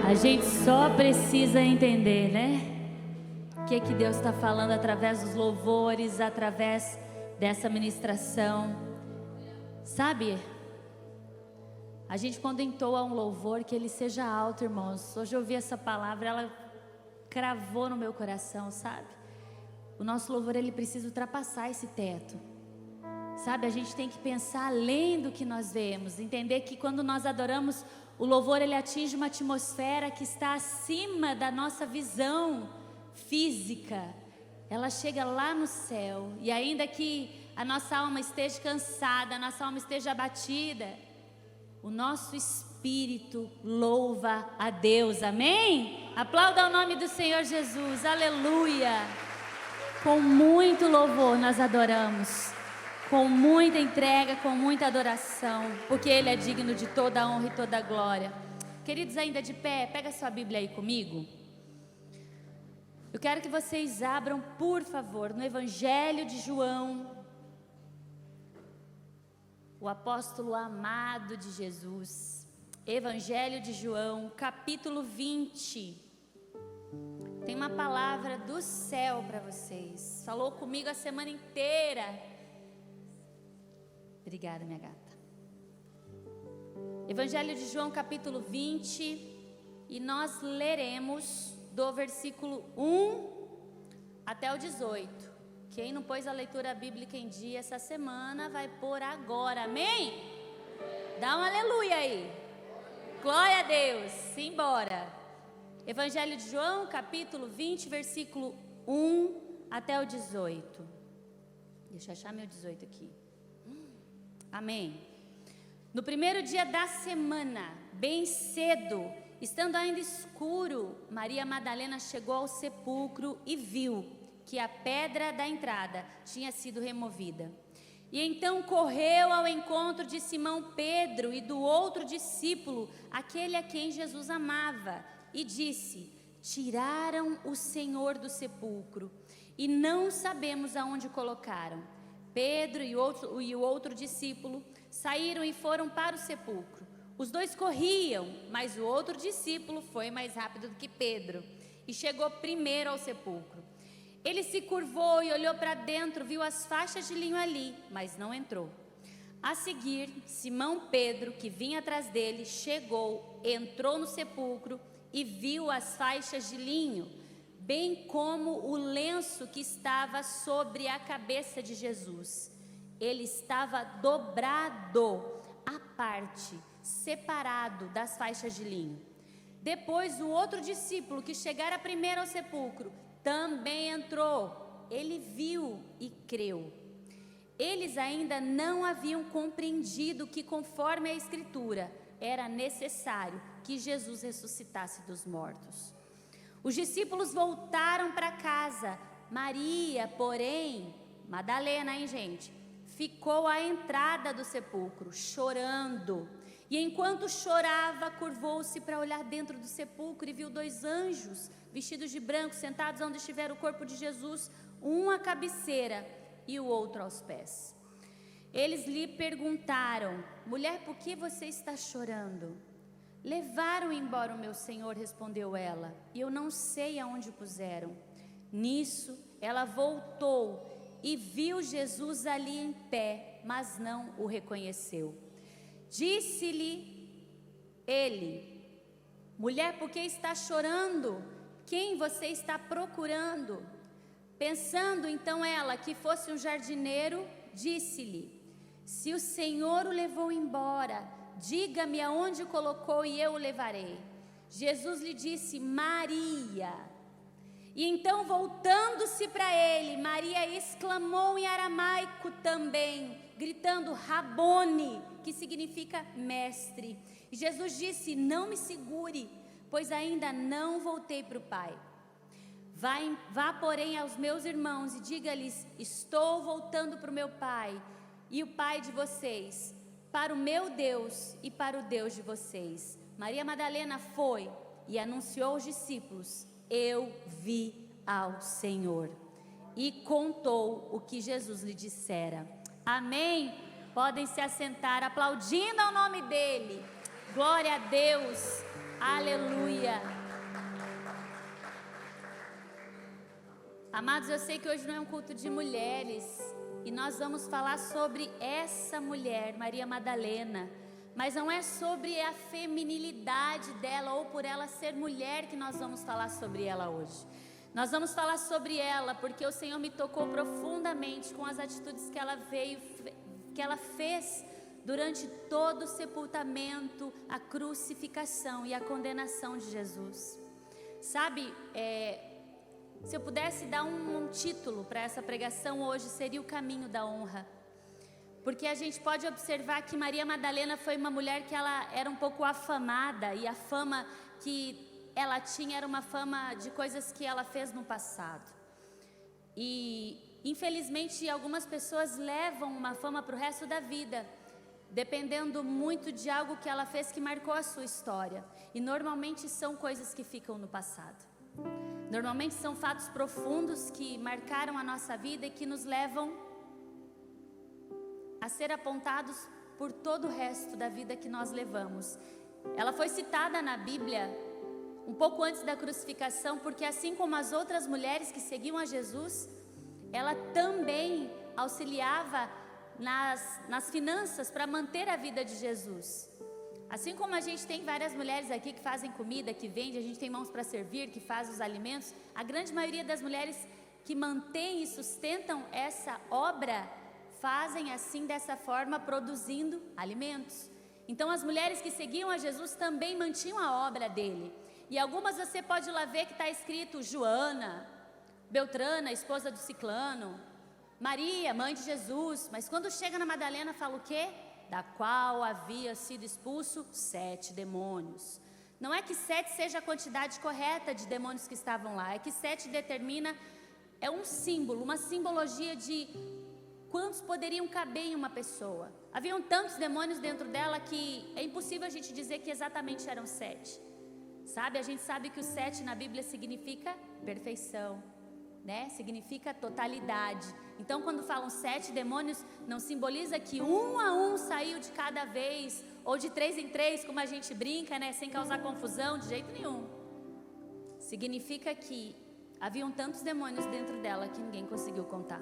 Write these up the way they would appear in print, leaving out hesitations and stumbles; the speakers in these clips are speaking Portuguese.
A gente só precisa entender, né? O que Deus está falando através dos louvores, através dessa ministração. Sabe? A gente quando entoa um louvor, que ele seja alto, irmãos. Hoje eu ouvi essa palavra, ela cravou no meu coração, sabe? O nosso louvor, ele precisa ultrapassar esse teto. Sabe, a gente tem que pensar além do que nós vemos. Entender que quando nós adoramos, o louvor, ele atinge uma atmosfera que está acima da nossa visão física. Ela chega lá no céu. E ainda que a nossa alma esteja cansada, a nossa alma esteja abatida, o nosso espírito louva a Deus. Amém? Aplauda o nome do Senhor Jesus. Aleluia. Com muito louvor nós adoramos, com muita entrega, com muita adoração, porque Ele é digno de toda a honra e toda a glória. Queridos, ainda de pé, pega sua Bíblia aí comigo. Eu quero que vocês abram, por favor, no Evangelho de João, o apóstolo amado de Jesus. Evangelho de João, capítulo 20. Tem uma palavra do céu para vocês. Falou comigo a semana inteira. Obrigada, minha gata. Evangelho de João, capítulo 20. E nós leremos do versículo 1 até o 18. Quem não pôs a leitura bíblica em dia essa semana, vai pôr agora, amém? Dá um aleluia aí. Glória a Deus, simbora. Evangelho de João, capítulo 20, versículo 1 até o 18. Deixa eu achar meu 18 aqui. Amém. No primeiro dia da semana, bem cedo, estando ainda escuro, Maria Madalena chegou ao sepulcro e viu que a pedra da entrada tinha sido removida. E então correu ao encontro de Simão Pedro e do outro discípulo, aquele a quem Jesus amava, e disse: tiraram o Senhor do sepulcro e não sabemos aonde colocaram. Pedro e o outro discípulo saíram e foram para o sepulcro. Os dois corriam, mas o outro discípulo foi mais rápido do que Pedro e chegou primeiro ao sepulcro. Ele se curvou e olhou para dentro, viu as faixas de linho ali, mas não entrou. A seguir, Simão Pedro, que vinha atrás dele, chegou, entrou no sepulcro e viu as faixas de linho, bem como o lenço que estava sobre a cabeça de Jesus. Ele estava dobrado à parte, separado das faixas de linho. Depois, o outro discípulo, que chegara primeiro ao sepulcro, também entrou. Ele viu e creu. Eles ainda não haviam compreendido que, conforme a Escritura, era necessário que Jesus ressuscitasse dos mortos. Os discípulos voltaram para casa. Maria, porém, Madalena, gente, ficou à entrada do sepulcro, chorando. E enquanto chorava, curvou-se para olhar dentro do sepulcro e viu dois anjos, vestidos de branco, sentados onde estivera o corpo de Jesus, um à cabeceira e o outro aos pés. Eles lhe perguntaram: mulher, por que você está chorando? Levaram embora o meu Senhor, respondeu ela, e eu não sei aonde o puseram. Nisso, ela voltou e viu Jesus ali em pé, mas não o reconheceu. Disse-lhe ele: mulher, por que está chorando? Quem você está procurando? Pensando então ela que fosse um jardineiro, disse-lhe: se o Senhor o levou embora, diga-me aonde o colocou e eu o levarei. Jesus lhe disse: Maria. E então, voltando-se para ele, Maria exclamou em aramaico também, gritando Rabone, que significa mestre. E Jesus disse: não me segure, pois ainda não voltei para o Pai. Vá, porém, aos meus irmãos e diga-lhes: estou voltando para o meu Pai e o Pai de vocês, para o meu Deus e para o Deus de vocês. Maria Madalena foi e anunciou aos discípulos: eu vi ao Senhor. E contou o que Jesus lhe dissera. Amém? Podem se assentar, aplaudindo ao nome dele. Glória a Deus. Aleluia. Amados, eu sei que hoje não é um culto de mulheres e nós vamos falar sobre essa mulher, Maria Madalena, mas não é sobre a feminilidade dela ou por ela ser mulher que nós vamos falar sobre ela hoje. Nós vamos falar sobre ela porque o Senhor me tocou profundamente com as atitudes que ela fez durante todo o sepultamento, a crucificação e a condenação de Jesus. Sabe, se eu pudesse dar um título para essa pregação hoje, seria o caminho da honra. Porque a gente pode observar que Maria Madalena foi uma mulher que ela era um pouco afamada, e a fama que ela tinha era uma fama de coisas que ela fez no passado. E infelizmente algumas pessoas levam uma fama para o resto da vida, dependendo muito de algo que ela fez que marcou a sua história. E normalmente são coisas que ficam no passado. Normalmente são fatos profundos que marcaram a nossa vida e que nos levam a ser apontados por todo o resto da vida que nós levamos. Ela foi citada na Bíblia um pouco antes da crucificação, porque assim como as outras mulheres que seguiam a Jesus, ela também auxiliava nas finanças para manter a vida de Jesus. Assim como a gente tem várias mulheres aqui que fazem comida, que vende, a gente tem mãos para servir, que faz os alimentos, a grande maioria das mulheres que mantêm e sustentam essa obra, fazem assim dessa forma, produzindo alimentos. Então as mulheres que seguiam a Jesus também mantinham a obra dele. E algumas você pode lá ver que está escrito Joana, Beltrana, esposa do Ciclano, Maria, mãe de Jesus. Mas quando chega na Madalena fala o quê? Da qual havia sido expulso 7 demônios. Não é que 7 seja a quantidade correta de demônios que estavam lá, é que 7 determina, é um símbolo, uma simbologia de quantos poderiam caber em uma pessoa. Haviam tantos demônios dentro dela que é impossível a gente dizer que exatamente eram 7. Sabe, a gente sabe que o 7 na Bíblia significa perfeição, né? Significa totalidade. Então quando falam 7 demônios, não simboliza que um a um saiu de cada vez, ou de 3 em 3, como a gente brinca, né? Sem causar confusão de jeito nenhum. Significa que haviam tantos demônios dentro dela que ninguém conseguiu contar.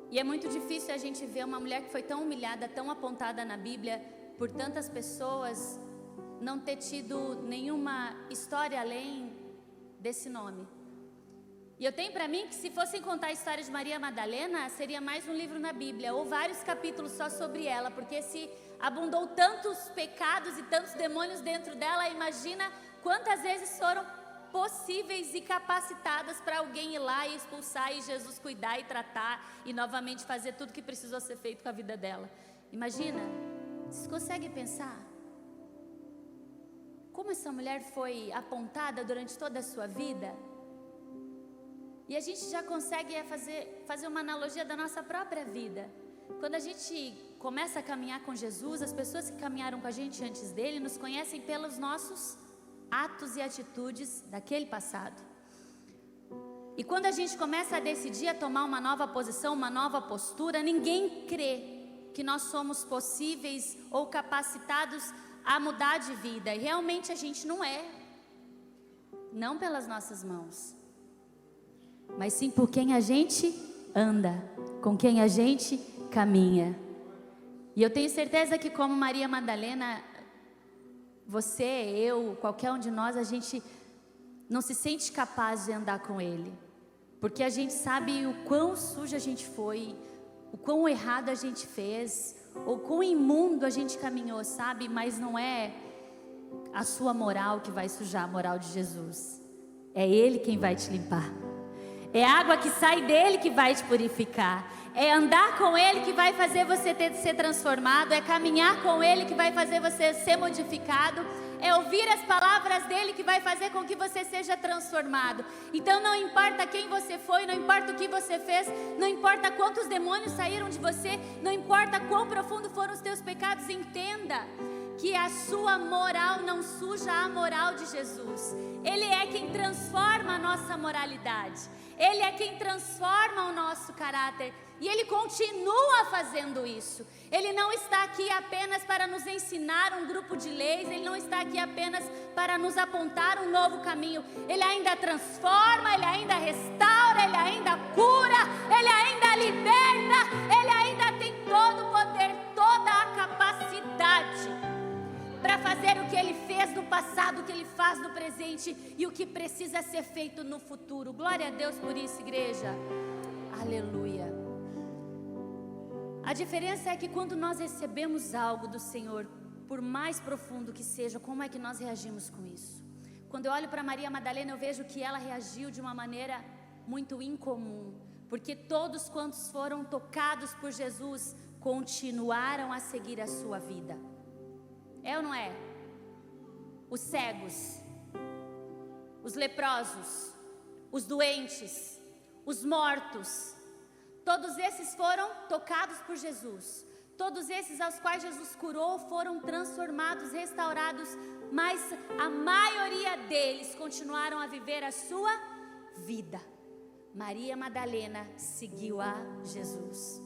E é muito difícil a gente ver uma mulher que foi tão humilhada, tão apontada na Bíblia por tantas pessoas, não ter tido nenhuma história além desse nome. E eu tenho para mim que se fossem contar a história de Maria Madalena, seria mais um livro na Bíblia, ou vários capítulos só sobre ela, porque se abundou tantos pecados e tantos demônios dentro dela, imagina quantas vezes foram possíveis e capacitadas para alguém ir lá e expulsar, e Jesus cuidar e tratar, e novamente fazer tudo que precisou ser feito com a vida dela. Imagina, vocês conseguem pensar? Como essa mulher foi apontada durante toda a sua vida? E a gente já consegue fazer uma analogia da nossa própria vida. Quando a gente começa a caminhar com Jesus, as pessoas que caminharam com a gente antes dele nos conhecem pelos nossos atos e atitudes daquele passado. E quando a gente começa a decidir a tomar uma nova posição, uma nova postura, ninguém crê que nós somos possíveis ou capacitados a mudar de vida. E realmente a gente não é. Não pelas nossas mãos, mas sim por quem a gente anda, com quem a gente caminha. E eu tenho certeza que como Maria Madalena, você, eu, qualquer um de nós, a gente não se sente capaz de andar com ele, porque a gente sabe o quão suja a gente foi, o quão errado a gente fez, ou quão imundo a gente caminhou, sabe? Mas não é a sua moral que vai sujar a moral de Jesus, é Ele quem vai te limpar. É a água que sai dele que vai te purificar. É andar com Ele que vai fazer você ser transformado. É caminhar com Ele que vai fazer você ser modificado. É ouvir as palavras dele que vai fazer com que você seja transformado. Então não importa quem você foi, não importa o que você fez, não importa quantos demônios saíram de você, não importa quão profundo foram os teus pecados, entenda que a sua moral não suja a moral de Jesus. Ele é quem transforma a nossa moralidade. Ele é quem transforma o nosso caráter. E Ele continua fazendo isso. Ele não está aqui apenas para nos ensinar um grupo de leis. Ele não está aqui apenas para nos apontar um novo caminho. Ele ainda transforma, Ele ainda restaura, Ele ainda cura, Ele ainda liberta. Ele ainda tem todo o poder, toda a capacidade para fazer o que Ele fez no passado, o que Ele faz no presente e o que precisa ser feito no futuro. Glória a Deus por isso, igreja. Aleluia. A diferença é que quando nós recebemos algo do Senhor, por mais profundo que seja, como é que nós reagimos com isso? Quando eu olho para Maria Madalena, eu vejo que ela reagiu de uma maneira muito incomum, porque todos quantos foram tocados por Jesus continuaram a seguir a sua vida. É ou não é? Os cegos, os leprosos, os doentes, os mortos, todos esses foram tocados por Jesus. Todos esses aos quais Jesus curou foram transformados, restaurados, mas a maioria deles continuaram a viver a sua vida. Maria Madalena seguiu a Jesus.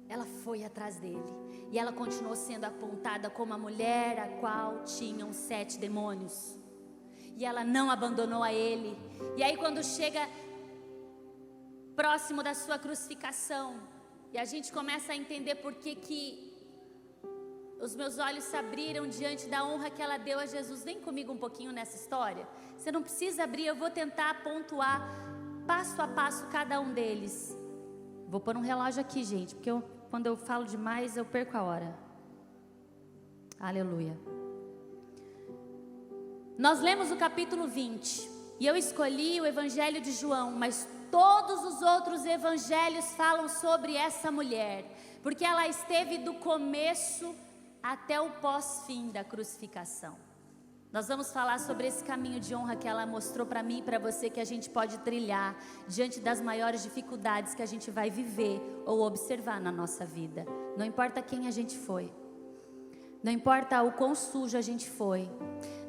Ela foi atrás dele e ela continuou sendo apontada como a mulher a qual tinham 7 demônios. E ela não abandonou a ele. E aí quando chega próximo da sua crucificação, e a gente começa a entender por que os meus olhos se abriram diante da honra que ela deu a Jesus. Vem comigo um pouquinho nessa história. Você não precisa abrir, eu vou tentar pontuar passo a passo cada um deles. Vou pôr um relógio aqui, gente, porque quando eu falo demais eu perco a hora. Aleluia. Nós lemos o capítulo 20 e eu escolhi o Evangelho de João, mas todos os outros evangelhos falam sobre essa mulher, porque ela esteve do começo até o pós-fim da crucificação. Nós vamos falar sobre esse caminho de honra que ela mostrou para mim e para você, que a gente pode trilhar diante das maiores dificuldades que a gente vai viver ou observar na nossa vida. Não importa quem a gente foi, não importa o quão sujo a gente foi,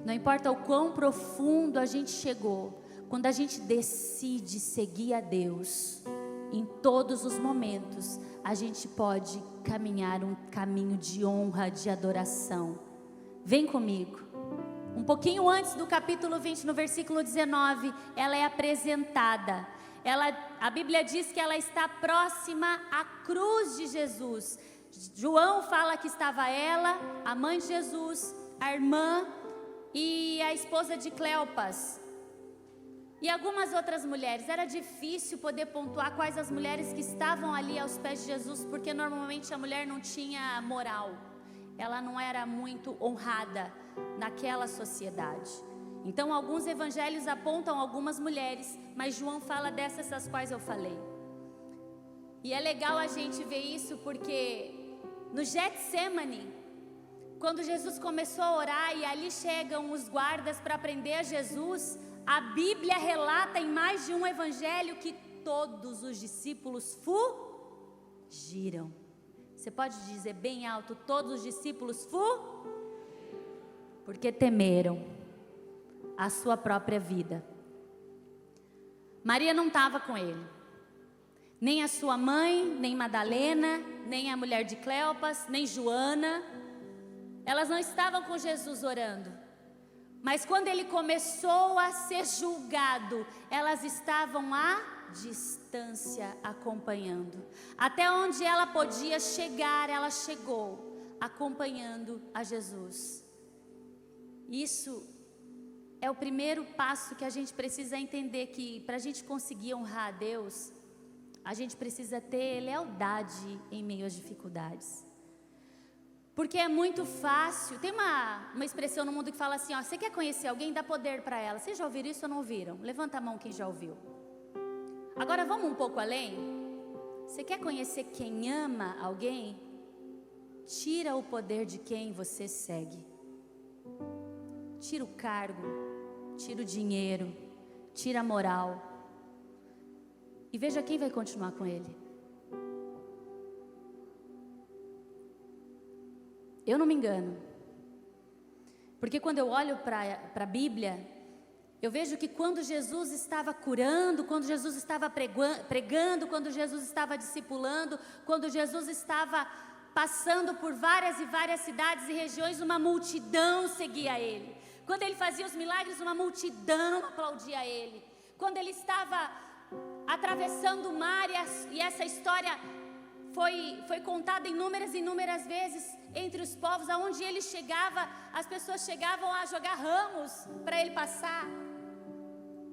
não importa o quão profundo a gente chegou. Quando a gente decide seguir a Deus, em todos os momentos, a gente pode caminhar um caminho de honra, de adoração. Vem comigo. Um pouquinho antes do capítulo 20, no versículo 19, ela é apresentada. A Bíblia diz que ela está próxima à cruz de Jesus. João fala que estava ela, a mãe de Jesus, a irmã e a esposa de Cleopas. E algumas outras mulheres. Era difícil poder pontuar quais as mulheres que estavam ali aos pés de Jesus, porque normalmente a mulher não tinha moral. Ela não era muito honrada naquela sociedade. Então alguns evangelhos apontam algumas mulheres, mas João fala dessas as quais eu falei. E é legal a gente ver isso, porque no Getsemane, quando Jesus começou a orar e ali chegam os guardas para prender a Jesus, a Bíblia relata em mais de um evangelho que todos os discípulos fugiram. Você pode dizer bem alto, todos os discípulos porque temeram a sua própria vida. Maria não estava com ele, nem a sua mãe, nem Madalena, nem a mulher de Cleopas, nem Joana. Elas não estavam com Jesus orando. Mas quando ele começou a ser julgado, elas estavam à distância acompanhando. Até onde ela podia chegar, ela chegou, acompanhando a Jesus. Isso é o primeiro passo que a gente precisa entender, que para a gente conseguir honrar a Deus, a gente precisa ter lealdade em meio às dificuldades. Porque é muito fácil. Tem uma expressão no mundo que fala assim, ó, você quer conhecer alguém, dá poder para ela. Vocês já ouviram isso ou não ouviram? Levanta a mão quem já ouviu. Agora vamos um pouco além. Você quer conhecer quem ama alguém? Tira o poder de quem você segue. Tira o cargo, tira o dinheiro, tira a moral. E veja quem vai continuar com ele. Eu não me engano. Porque quando eu olho para a Bíblia, eu vejo que quando Jesus estava curando, quando Jesus estava pregando, quando Jesus estava discipulando, quando Jesus estava passando por várias e várias cidades e regiões, uma multidão seguia ele. Quando ele fazia os milagres, uma multidão aplaudia ele. Quando ele estava atravessando o mar, e essa história foi contada inúmeras vezes entre os povos, aonde ele chegava, as pessoas chegavam a jogar ramos para ele passar,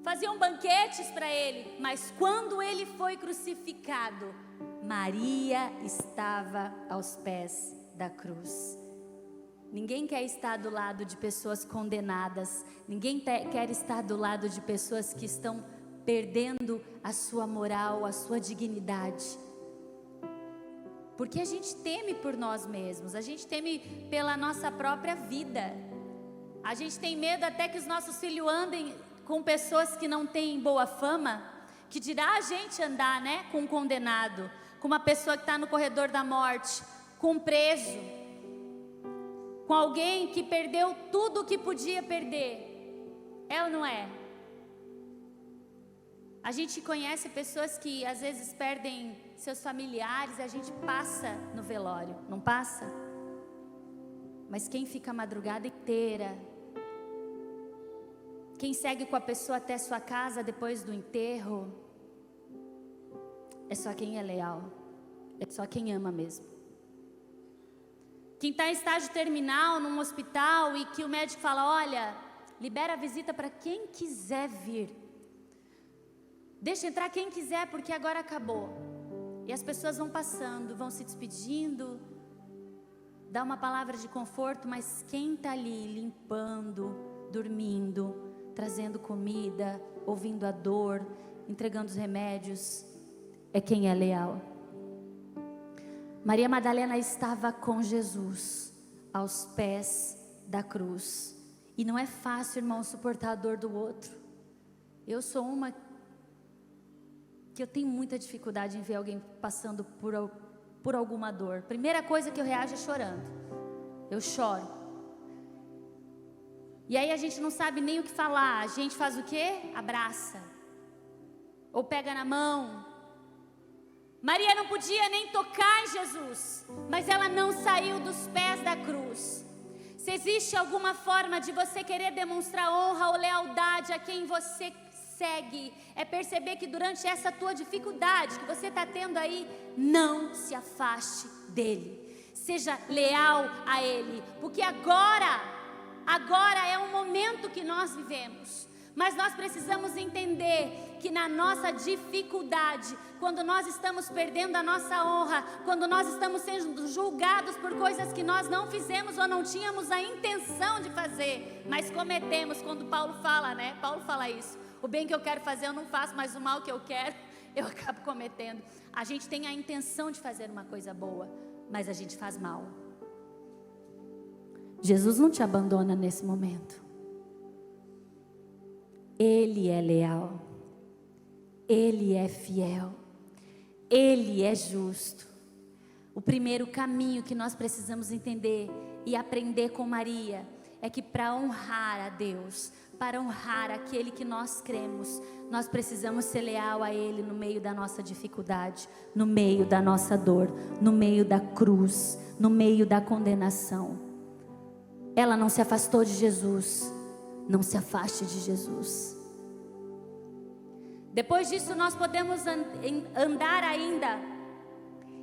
faziam banquetes para ele. Mas quando ele foi crucificado, Maria estava aos pés da cruz. Ninguém quer estar do lado de pessoas condenadas, ninguém quer estar do lado de pessoas que estão perdendo a sua moral, a sua dignidade. Porque a gente teme por nós mesmos, a gente teme pela nossa própria vida. A gente tem medo até que os nossos filhos andem com pessoas que não têm boa fama, que dirá a gente andar, né, com um condenado, com uma pessoa que está no corredor da morte, com um preso, com alguém que perdeu tudo o que podia perder. É ou não é? A gente conhece pessoas que às vezes perdem seus familiares e a gente passa no velório, não passa? Mas quem fica a madrugada inteira, quem segue com a pessoa até sua casa depois do enterro, é só quem é leal, é só quem ama mesmo. Quem está em estágio terminal, num hospital, e que o médico fala, olha, libera a visita para quem quiser vir. Deixa entrar quem quiser, porque agora acabou. E as pessoas vão passando, vão se despedindo, dá uma palavra de conforto, mas quem está ali limpando, dormindo, trazendo comida, ouvindo a dor, entregando os remédios, é quem é leal. Maria Madalena estava com Jesus aos pés da cruz. E não é fácil, irmão, suportar a dor do outro. Eu sou uma que eu tenho muita dificuldade em ver alguém passando por alguma dor. Primeira coisa que eu reajo é chorando. Eu choro. E aí a gente não sabe nem o que falar. A gente faz o quê? Abraça. Ou pega na mão. Maria não podia nem tocar em Jesus, mas ela não saiu dos pés da cruz. Se existe alguma forma de você querer demonstrar honra ou lealdade a quem você segue, é perceber que durante essa tua dificuldade que você está tendo aí, não se afaste dele, seja leal a ele, porque agora é um momento que nós vivemos, mas nós precisamos entender que na nossa dificuldade, quando nós estamos perdendo a nossa honra, quando nós estamos sendo julgados por coisas que nós não fizemos ou não tínhamos a intenção de fazer, mas cometemos, quando Paulo fala, né? Paulo fala isso, o bem que eu quero fazer eu não faço, mas o mal que eu quero eu acabo cometendo. A gente tem a intenção de fazer uma coisa boa, mas a gente faz mal. Jesus não te abandona nesse momento. Ele é leal, Ele é fiel, Ele é justo. O primeiro caminho que nós precisamos entender e aprender com Maria é que para honrar a Deus, para honrar aquele que nós cremos, nós precisamos ser leal a Ele no meio da nossa dificuldade, no meio da nossa dor, no meio da cruz, no meio da condenação. Ela não se afastou de Jesus. Não se afaste de Jesus. Depois disso nós podemos andar ainda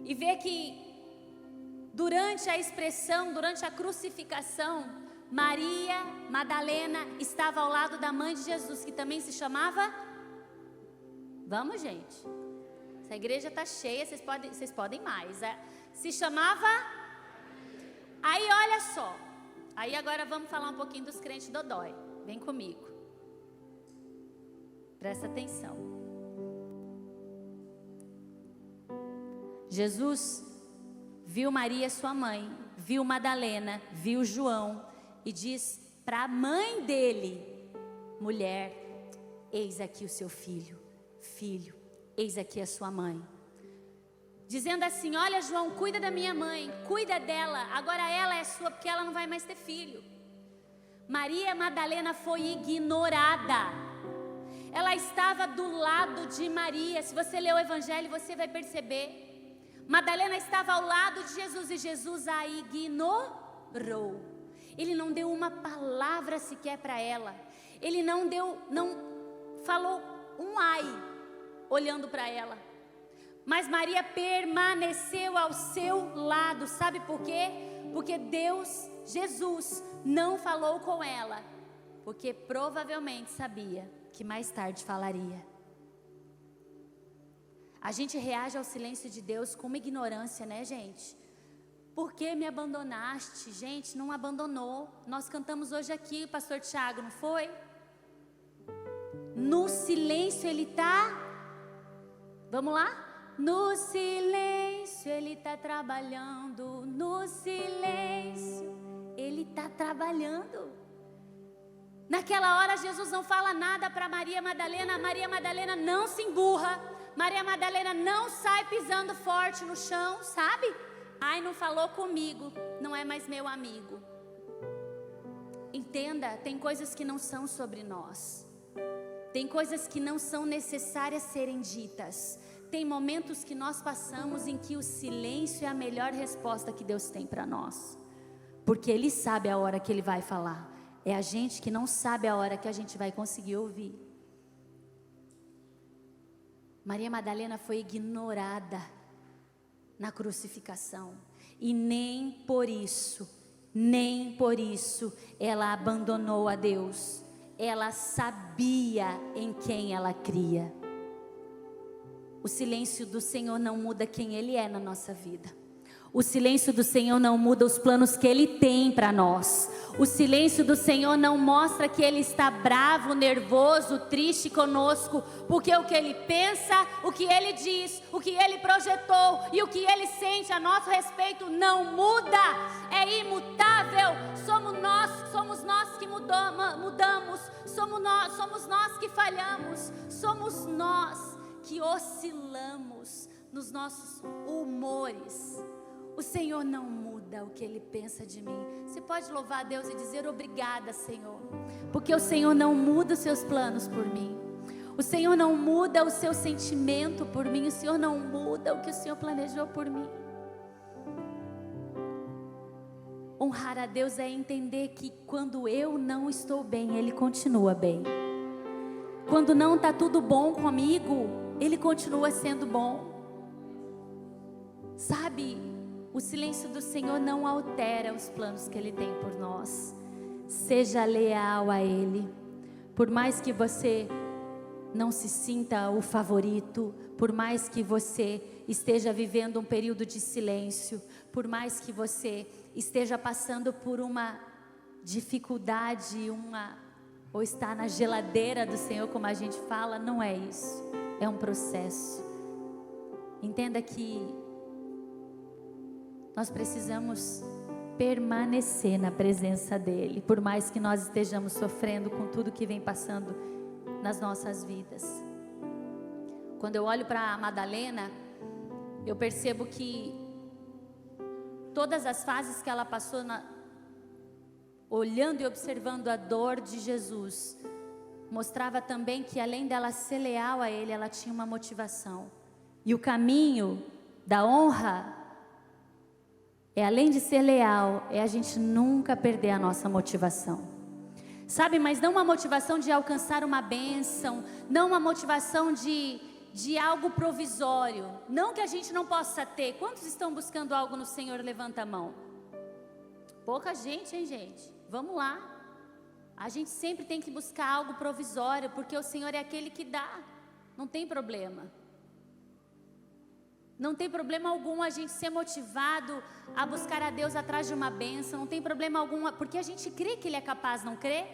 e ver que durante a expressão, durante a crucificação, Maria Madalena estava ao lado da mãe de Jesus, que também se chamava... Vamos, gente. Essa igreja está cheia, vocês podem mais. Se chamava... Aí olha só. Aí agora vamos falar um pouquinho dos crentes dodói. Vem comigo. Presta atenção. Jesus viu Maria, sua mãe, viu Madalena, viu João e diz para a mãe dele: mulher, eis aqui o seu filho. Filho, eis aqui a sua mãe. dizendo assim: olha, João, cuida da minha mãe, cuida dela, agora ela é sua, porque ela não vai mais ter filho. Maria Madalena foi ignorada. Ela estava do lado de Maria. Se você ler o Evangelho, você vai perceber. Madalena estava ao lado de Jesus e Jesus a ignorou. Ele não deu uma palavra sequer para ela. Ele não falou um ai olhando para ela. Mas Maria permaneceu ao seu lado. Sabe por quê? Porque Jesus não falou com ela, porque provavelmente sabia que mais tarde falaria. A gente reage ao silêncio de Deus com uma ignorância, né, gente? Por que me abandonaste? Gente, não abandonou. Nós cantamos hoje aqui, pastor Tiago, não foi? No silêncio ele está. Vamos lá? No silêncio ele está trabalhando. No silêncio ele está trabalhando. Naquela hora Jesus não fala nada para Maria Madalena. Maria Madalena não se emburra. Maria Madalena não sai pisando forte no chão, sabe? Ai, não falou comigo, não é mais meu amigo. Entenda, tem coisas que não são sobre nós. Tem coisas que não são necessárias serem ditas. Tem momentos que nós passamos em que o silêncio é a melhor resposta que Deus tem para nós. Porque Ele sabe a hora que Ele vai falar. É a gente que não sabe a hora que a gente vai conseguir ouvir. Maria Madalena foi ignorada na crucificação. E nem por isso ela abandonou a Deus. Ela sabia em quem ela cria. O silêncio do Senhor não muda quem Ele é na nossa vida. O silêncio do Senhor não muda os planos que Ele tem para nós. O silêncio do Senhor não mostra que Ele está bravo, nervoso, triste conosco, porque o que Ele pensa, o que Ele diz, o que Ele projetou e o que Ele sente a nosso respeito não muda, é imutável. Somos nós que mudamos, somos nós que falhamos, somos nós que oscilamos nos nossos humores. O Senhor não muda o que Ele pensa de mim. Você pode louvar a Deus e dizer: obrigada, Senhor, porque o Senhor não muda os seus planos por mim. O Senhor não muda o seu sentimento por mim. O Senhor não muda o que o Senhor planejou por mim. Honrar a Deus é entender que quando eu não estou bem, Ele continua bem. Quando não está tudo bom comigo, Ele continua sendo bom. Sabe? O silêncio do Senhor não altera os planos que Ele tem por nós. Seja leal a Ele. Por mais que você não se sinta o favorito, por mais que você esteja vivendo um período de silêncio, por mais que você esteja passando por uma dificuldade, ou está na geladeira do Senhor, como a gente fala, não é isso. É um processo. Entenda que nós precisamos permanecer na presença dEle, por mais que nós estejamos sofrendo com tudo que vem passando nas nossas vidas. Quando eu olho para a Madalena, eu percebo que todas as fases que ela passou, olhando e observando a dor de Jesus, mostrava também que além dela ser leal a Ele, ela tinha uma motivação. E o caminho da honra além de ser leal, é a gente nunca perder a nossa motivação. Sabe, mas não uma motivação de alcançar uma bênção, não uma motivação de algo provisório. Não que a gente não possa ter. Quantos estão buscando algo no Senhor? Levanta a mão. Pouca gente, hein, gente? Vamos lá. A gente sempre tem que buscar algo provisório, porque o Senhor é aquele que dá. Não tem problema. Não tem problema algum a gente ser motivado a buscar a Deus atrás de uma bênção. Não tem problema algum, porque a gente crê que Ele é capaz, não crê?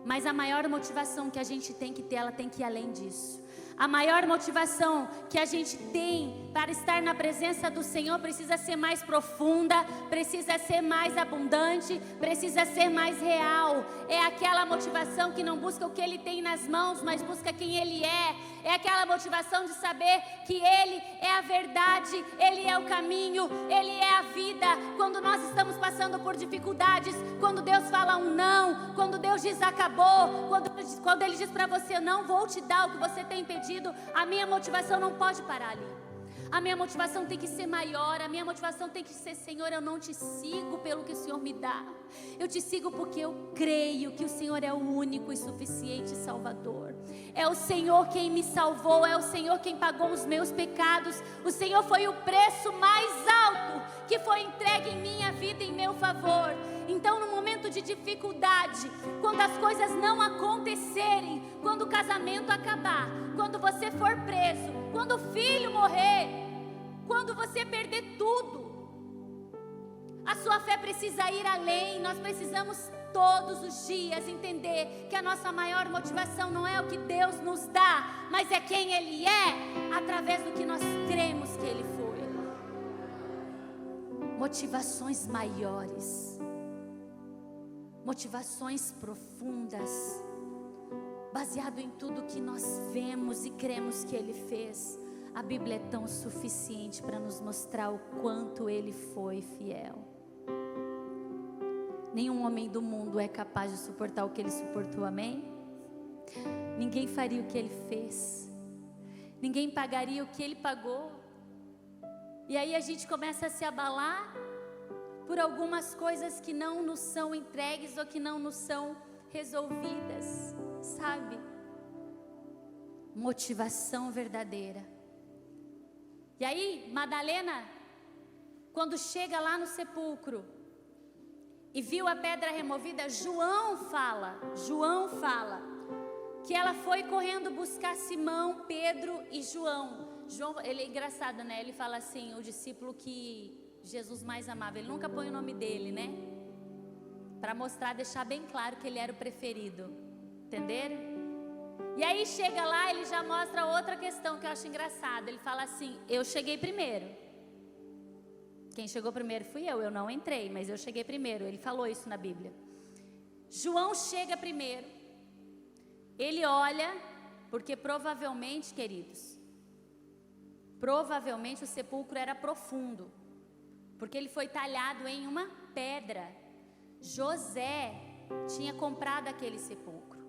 Mas a maior motivação que a gente tem que ter, ela tem que ir além disso. A maior motivação que a gente tem para estar na presença do Senhor precisa ser mais profunda, precisa ser mais abundante, precisa ser mais real. É aquela motivação que não busca o que Ele tem nas mãos, mas busca quem Ele é. É aquela motivação de saber que Ele é a verdade, Ele é o caminho, Ele é a vida. Quando nós estamos passando por dificuldades, quando Deus fala um não, quando Deus diz acabou, quando Ele diz para você, não vou te dar o que você tem pedido, a minha motivação não pode parar ali. A minha motivação tem que ser maior, a minha motivação tem que ser, Senhor, eu não te sigo pelo que o Senhor me dá. Eu te sigo porque eu creio que o Senhor é o único e suficiente Salvador. É o Senhor quem me salvou, é o Senhor quem pagou os meus pecados. O Senhor foi o preço mais alto que foi entregue em minha vida, em meu favor. Então, no momento de dificuldade, quando as coisas não acontecerem, quando o casamento acabar, quando você for preso, quando o filho morrer, quando você perder tudo, a sua fé precisa ir além. Nós precisamos todos os dias entender que a nossa maior motivação não é o que Deus nos dá, mas é quem Ele é, através do que nós cremos que Ele foi. Motivações maiores, motivações profundas, baseado em tudo que nós vemos e cremos que Ele fez. A Bíblia é tão suficiente para nos mostrar o quanto Ele foi fiel. Nenhum homem do mundo é capaz de suportar o que Ele suportou, amém? Ninguém faria o que Ele fez, ninguém pagaria o que Ele pagou. E aí a gente começa a se abalar por algumas coisas que não nos são entregues ou que não nos são resolvidas, sabe? Motivação verdadeira. E aí, Madalena, quando chega lá no sepulcro e viu a pedra removida, João fala que ela foi correndo buscar Simão, Pedro e João. João, ele é engraçado, né? Ele fala assim, o discípulo que Jesus mais amava. Ele nunca põe o nome dele, né? Para mostrar, deixar bem claro que ele era o preferido. Entenderam? E aí chega lá, ele já mostra outra questão que eu acho engraçada. Ele fala assim, eu cheguei primeiro. Quem chegou primeiro fui eu não entrei, mas eu cheguei primeiro. Ele falou isso na Bíblia. João chega primeiro. Ele olha, porque provavelmente, queridos, provavelmente o sepulcro era profundo, porque ele foi talhado em uma pedra. José tinha comprado aquele sepulcro.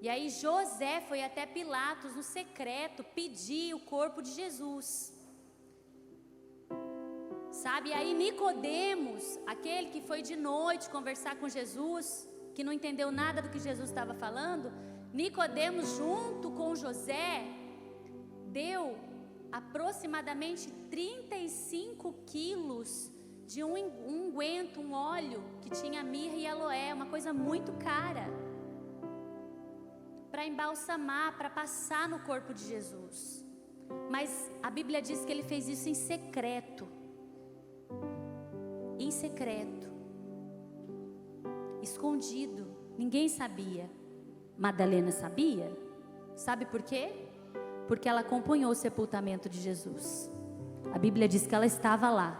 E aí José foi até Pilatos no secreto pedir o corpo de Jesus. Sabe, e aí Nicodemos, aquele que foi de noite conversar com Jesus, que não entendeu nada do que Jesus estava falando, Nicodemos junto com José deu aproximadamente 35 quilos de um unguento, um óleo que tinha mirra e aloé, uma coisa muito cara, para embalsamar, para passar no corpo de Jesus. Mas a Bíblia diz que ele fez isso em secreto, escondido, ninguém sabia. Madalena sabia? Sabe por quê? Porque ela acompanhou o sepultamento de Jesus. A Bíblia diz que ela estava lá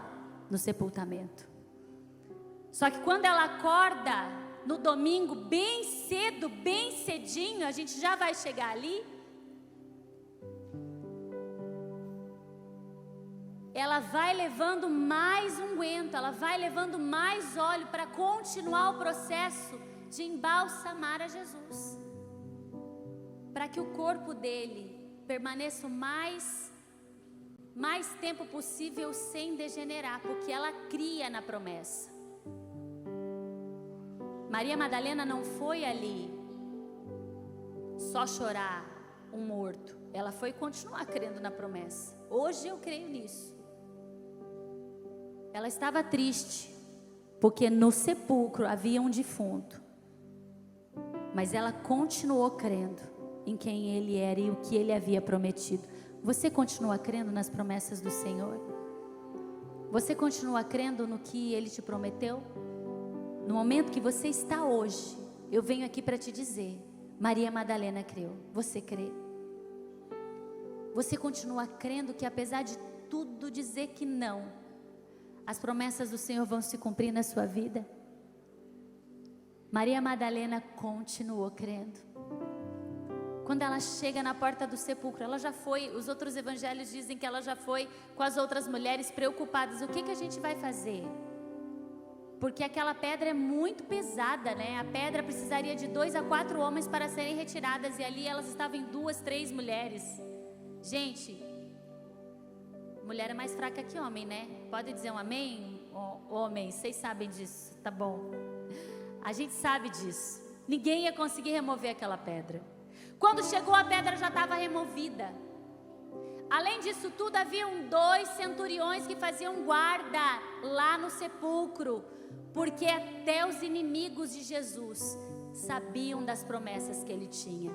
no sepultamento. Só que quando ela acorda no domingo bem cedo, bem cedinho, a gente já vai chegar ali, ela vai levando mais unguento, ela vai levando mais óleo para continuar o processo de embalsamar a Jesus, para que o corpo dele permaneça o mais tempo possível sem degenerar, porque ela cria na promessa. Maria Madalena não foi ali só chorar um morto, ela foi continuar crendo na promessa. Hoje eu creio nisso. Ela estava triste, porque no sepulcro havia um defunto, mas ela continuou crendo em quem Ele era e o que Ele havia prometido. Você continua crendo nas promessas do Senhor? Você continua crendo no que Ele te prometeu? No momento que você está hoje, eu venho aqui para te dizer, Maria Madalena creu, você crê? Você continua crendo que apesar de tudo dizer que não, as promessas do Senhor vão se cumprir na sua vida? Maria Madalena continuou crendo. Quando ela chega na porta do sepulcro, ela já foi, os outros evangelhos dizem que ela já foi com as outras mulheres preocupadas, o que a gente vai fazer? Porque aquela pedra é muito pesada, né? A pedra precisaria de 2 a 4 homens para serem retiradas, e ali elas estavam em 2, 3 mulheres. Gente, mulher é mais fraca que homem, né? Pode dizer um amém? Homens, vocês sabem disso, tá bom? A gente sabe disso. Ninguém ia conseguir remover aquela pedra. Quando chegou a pedra já estava removida. Além disso tudo, haviam 2 centuriões que faziam guarda lá no sepulcro, porque até os inimigos de Jesus sabiam das promessas que ele tinha.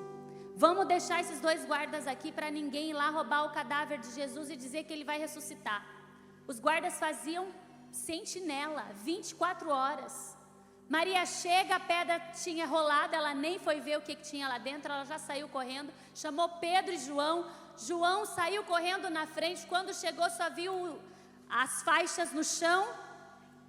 Vamos deixar esses 2 guardas aqui para ninguém ir lá roubar o cadáver de Jesus e dizer que ele vai ressuscitar. Os guardas faziam sentinela 24 horas. Maria chega, a pedra tinha rolado, ela nem foi ver o que tinha lá dentro, ela já saiu correndo, chamou Pedro e João. João saiu correndo na frente, quando chegou só viu as faixas no chão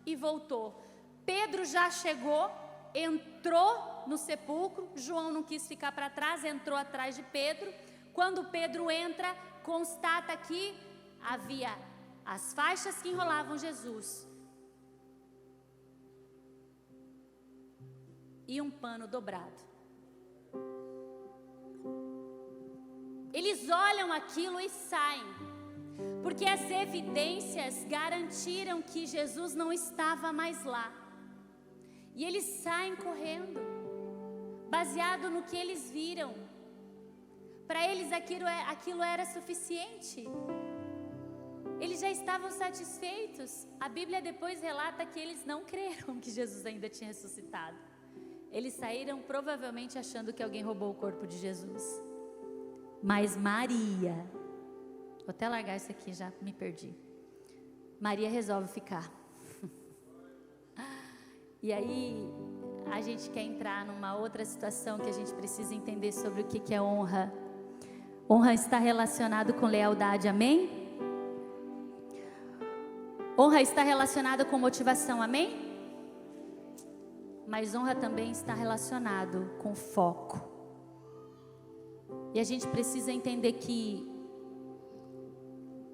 e voltou. Pedro já chegou, entrou no sepulcro, João não quis ficar para trás, entrou atrás de Pedro. Quando Pedro entra, constata que havia as faixas que enrolavam Jesus e um pano dobrado. Eles olham aquilo e saem, porque as evidências garantiram que Jesus não estava mais lá. E eles saem correndo, baseado no que eles viram. Para eles aquilo era suficiente. Eles já estavam satisfeitos. A Bíblia depois relata que eles não creram que Jesus ainda tinha ressuscitado. Eles saíram provavelmente achando que alguém roubou o corpo de Jesus. Mas Maria, vou até largar isso aqui, já me perdi. Maria resolve ficar. E aí a gente quer entrar numa outra situação que a gente precisa entender sobre o que é honra. Honra está relacionado com lealdade, amém? Honra está relacionada com motivação, amém? Mas honra também está relacionado com foco. E a gente precisa entender que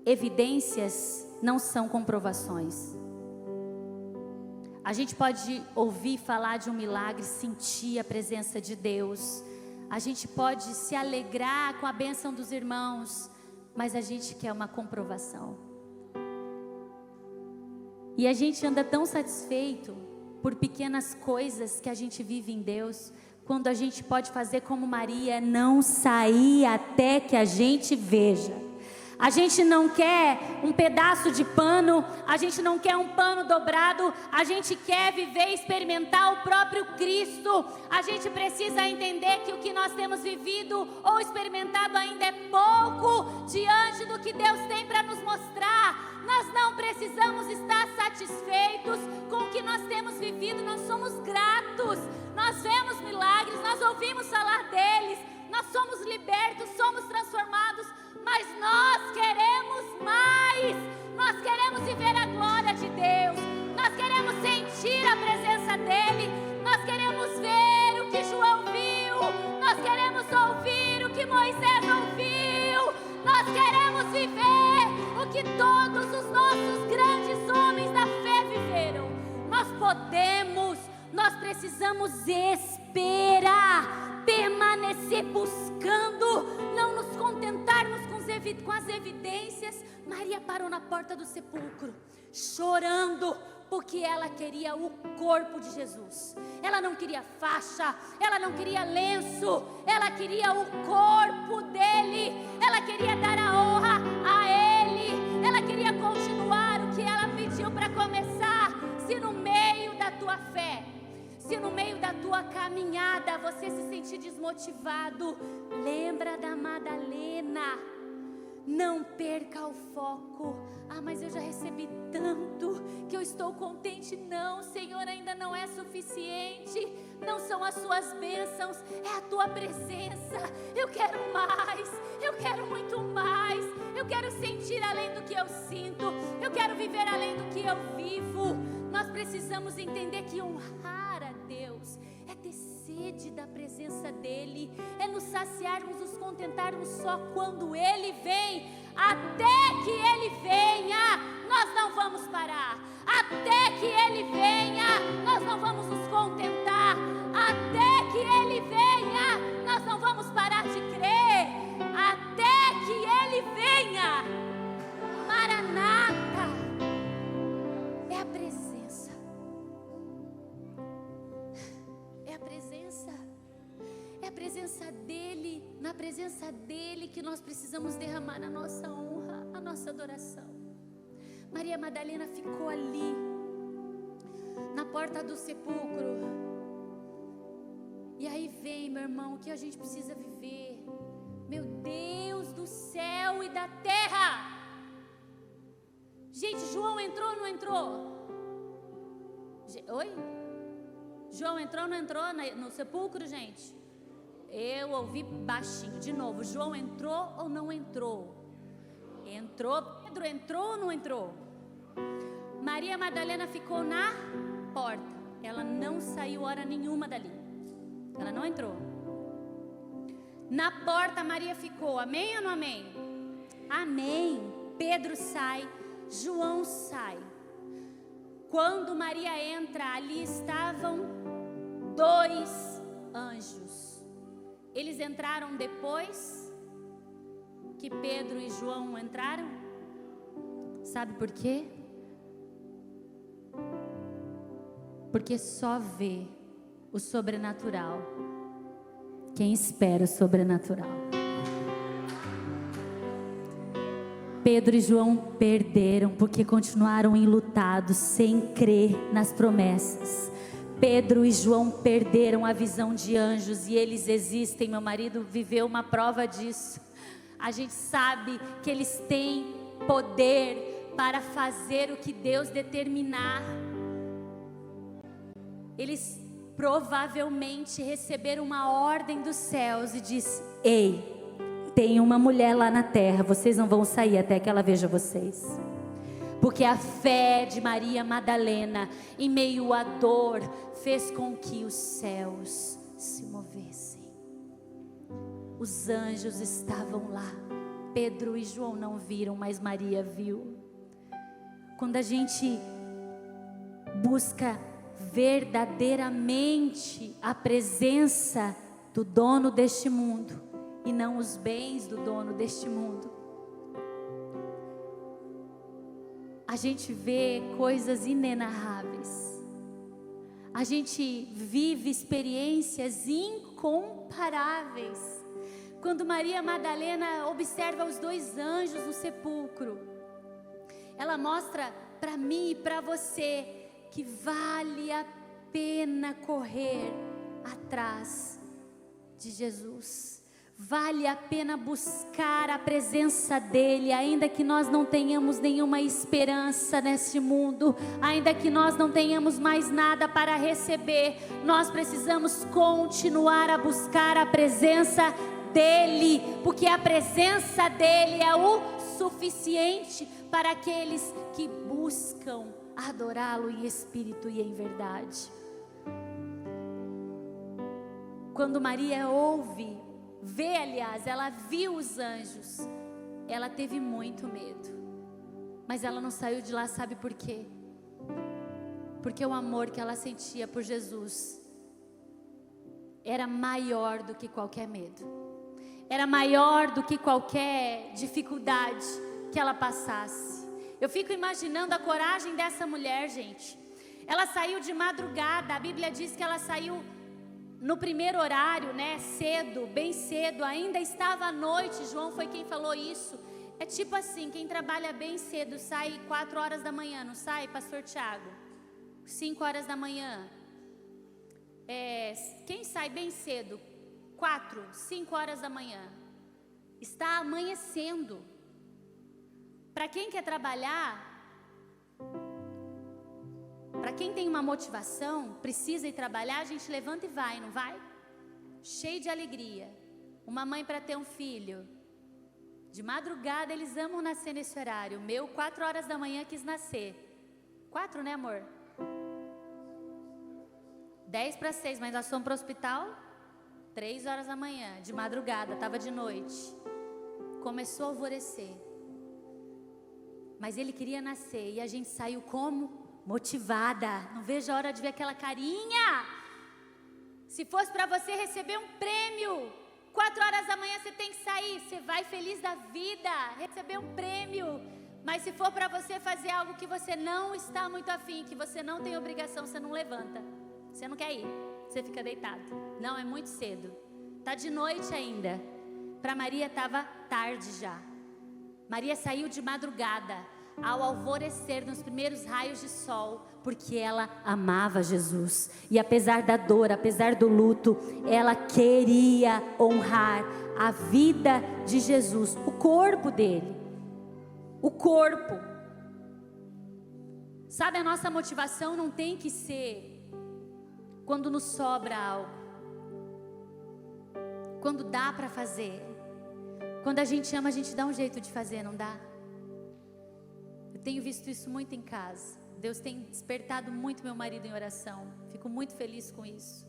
evidências não são comprovações. A gente pode ouvir falar de um milagre, sentir a presença de Deus. A gente pode se alegrar com a bênção dos irmãos, mas a gente quer uma comprovação. E a gente anda tão satisfeito por pequenas coisas que a gente vive em Deus, quando a gente pode fazer como Maria, não sair até que a gente veja. A gente não quer um pedaço de pano, a gente não quer um pano dobrado, a gente quer viver e experimentar o próprio Cristo. A gente precisa entender que o que nós temos vivido ou experimentado ainda é pouco diante do que Deus tem para nos mostrar. Nós não precisamos estar satisfeitos com o que nós temos vivido, nós somos gratos, nós vemos milagres, nós ouvimos falar deles, nós somos libertos, somos transformados, mas nós queremos mais, nós queremos viver a glória de Deus, nós queremos sentir a presença dEle, nós queremos ver o que João viu, nós queremos ouvir o que Moisés ouviu, nós queremos viver o que todos os nossos grandes homens da fé viveram. Nós precisamos esperar, permanecer buscando, não nos contentarmos com as evidências. Maria parou na porta do sepulcro, chorando, porque ela queria o corpo de Jesus. Ela não queria faixa, ela não queria lenço, ela queria o corpo dele, ela queria dar a honra a ele, ela queria continuar o que ela pediu para começar. Se no meio da tua fé, se no meio da tua caminhada você se sentir desmotivado, lembra da Madalena. Não perca o foco. Ah, mas eu já recebi tanto que eu estou contente. Não, Senhor, ainda não é suficiente. Não são as suas bênçãos, é a tua presença. Eu quero mais, eu quero muito mais. Eu quero sentir além do que eu sinto, eu quero viver além do que eu vivo. Nós precisamos entender que honrar a Deus é ter sede da presença dEle, é nos saciarmos, nos contentarmos só quando Ele vem. Até que Ele venha, nós não vamos parar. Até que Ele venha, nós não vamos nos contentar. Até que Ele venha, nós não vamos parar de crer. Até que Ele venha. Maranata. É a presença. É a presença. É a presença dEle. Na presença dEle que nós precisamos derramar a nossa honra, a nossa adoração. Maria Madalena ficou ali, na porta do sepulcro. E aí vem, meu irmão, o que a gente precisa viver. Meu Deus do céu e da terra. Gente, João entrou ou não entrou? Oi? João entrou ou não entrou no sepulcro, gente? Eu ouvi baixinho. De novo, João entrou ou não entrou? Entrou. Pedro entrou ou não entrou? Maria Madalena ficou na porta. Ela não saiu hora nenhuma dali. Ela não entrou. Na porta Maria ficou. Amém ou não amém? Amém. Pedro sai, João sai. Quando Maria entra, ali estavam 2 anjos. Eles entraram depois que Pedro e João entraram. Sabe por quê? Porque só vê o sobrenatural quem espera o sobrenatural. Pedro e João perderam porque continuaram enlutados, sem crer nas promessas. Pedro e João perderam a visão de anjos, e eles existem. Meu marido viveu uma prova disso. A gente sabe que eles têm poder para fazer o que Deus determinar. Eles provavelmente receberam uma ordem dos céus e disse: ei, tem uma mulher lá na terra, vocês não vão sair até que ela veja vocês. Porque a fé de Maria Madalena, em meio à dor, fez com que os céus se movessem. Os anjos estavam lá. Pedro e João não viram, mas Maria viu. Quando a gente busca verdadeiramente a presença do dono deste mundo e não os bens do dono deste mundo, a gente vê coisas inenarráveis. A gente vive experiências incomparáveis. Quando Maria Madalena observa os 2 anjos no sepulcro, ela mostra para mim e para você que vale a pena correr atrás de Jesus. Vale a pena buscar a presença dEle, ainda que nós não tenhamos nenhuma esperança neste mundo, ainda que nós não tenhamos mais nada para receber, nós precisamos continuar a buscar a presença dEle, porque a presença dEle é o suficiente para aqueles que buscam adorá-lo em espírito e em verdade. Quando Maria ela viu os anjos, ela teve muito medo, mas ela não saiu de lá, sabe por quê? Porque o amor que ela sentia por Jesus era maior do que qualquer medo, era maior do que qualquer dificuldade que ela passasse. Eu fico imaginando a coragem dessa mulher, gente. Ela saiu de madrugada, a Bíblia diz que ela saiu no primeiro horário, né? Cedo, bem cedo, ainda estava à noite. João foi quem falou isso. É tipo assim, quem trabalha bem cedo sai 4 horas da manhã, não sai, pastor Tiago? 5 horas da manhã. Quem sai bem cedo? 4, 5 horas da manhã. Está amanhecendo. Para quem quer trabalhar Para quem tem uma motivação, precisa ir trabalhar, a gente levanta e vai, não vai? Cheio de alegria. Uma mãe para ter um filho. De madrugada eles amam nascer nesse horário. O meu, 4 horas da manhã, quis nascer. 4, né, amor? 10 para 6, mas nós fomos para o hospital 3 horas da manhã, de madrugada, estava de noite. Começou a alvorecer. Mas ele queria nascer e a gente saiu como? Motivada. Não vejo a hora de ver aquela carinha. Se fosse para você receber um prêmio, 4 horas da manhã você tem que sair. Você vai feliz da vida, receber um prêmio. Mas se for para você fazer algo que você não está muito afim, que você não tem obrigação, você não levanta. Você não quer ir, você fica deitado. Não, é muito cedo. Tá de noite ainda. Para Maria estava tarde já. Maria saiu de madrugada, ao alvorecer, nos primeiros raios de sol, porque ela amava Jesus. E apesar da dor, apesar do luto, ela queria honrar a vida de Jesus, o corpo dele. O corpo. Sabe, a nossa motivação não tem que ser quando nos sobra algo, quando dá para fazer. Quando a gente ama, a gente dá um jeito de fazer, não dá? Eu tenho visto isso muito em casa. Deus tem despertado muito meu marido em oração. Fico muito feliz com isso.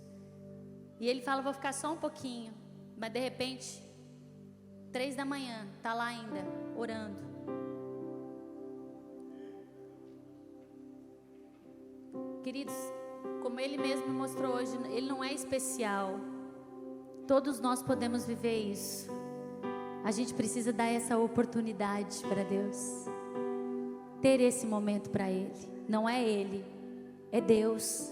E ele fala, vou ficar só um pouquinho. Mas de repente, 3 da manhã, está lá ainda, orando. Queridos, como ele mesmo mostrou hoje, ele não é especial. Todos nós podemos viver isso. A gente precisa dar essa oportunidade para Deus. Ter esse momento para Ele. Não é Ele, é Deus.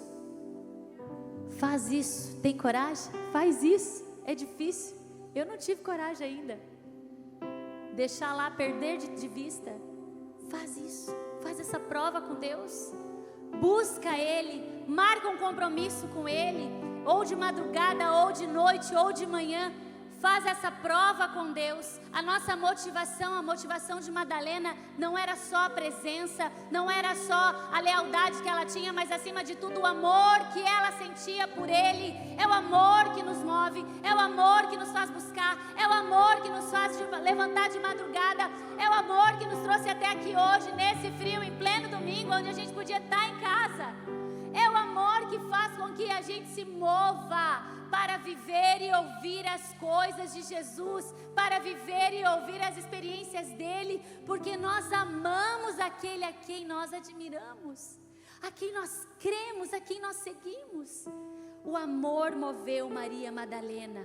Faz isso. Tem coragem? Faz isso. É difícil. Eu não tive coragem ainda. Deixar lá, perder de vista. Faz isso. Faz essa prova com Deus. Busca Ele. Marca um compromisso com Ele. Ou de madrugada, ou de noite, ou de manhã. Faz essa prova com Deus. A nossa motivação, a motivação de Madalena não era só a presença, não era só a lealdade que ela tinha, mas acima de tudo o amor que ela sentia por Ele. É o amor que nos move, é o amor que nos faz buscar, é o amor que nos faz levantar de madrugada, é o amor que nos trouxe até aqui hoje, nesse frio, em pleno domingo, onde a gente podia estar em casa. É o amor que faz com que a gente se mova para viver e ouvir as coisas de Jesus, para viver e ouvir as experiências dele, porque nós amamos aquele a quem nós admiramos, a quem nós cremos, a quem nós seguimos. O amor moveu Maria Madalena.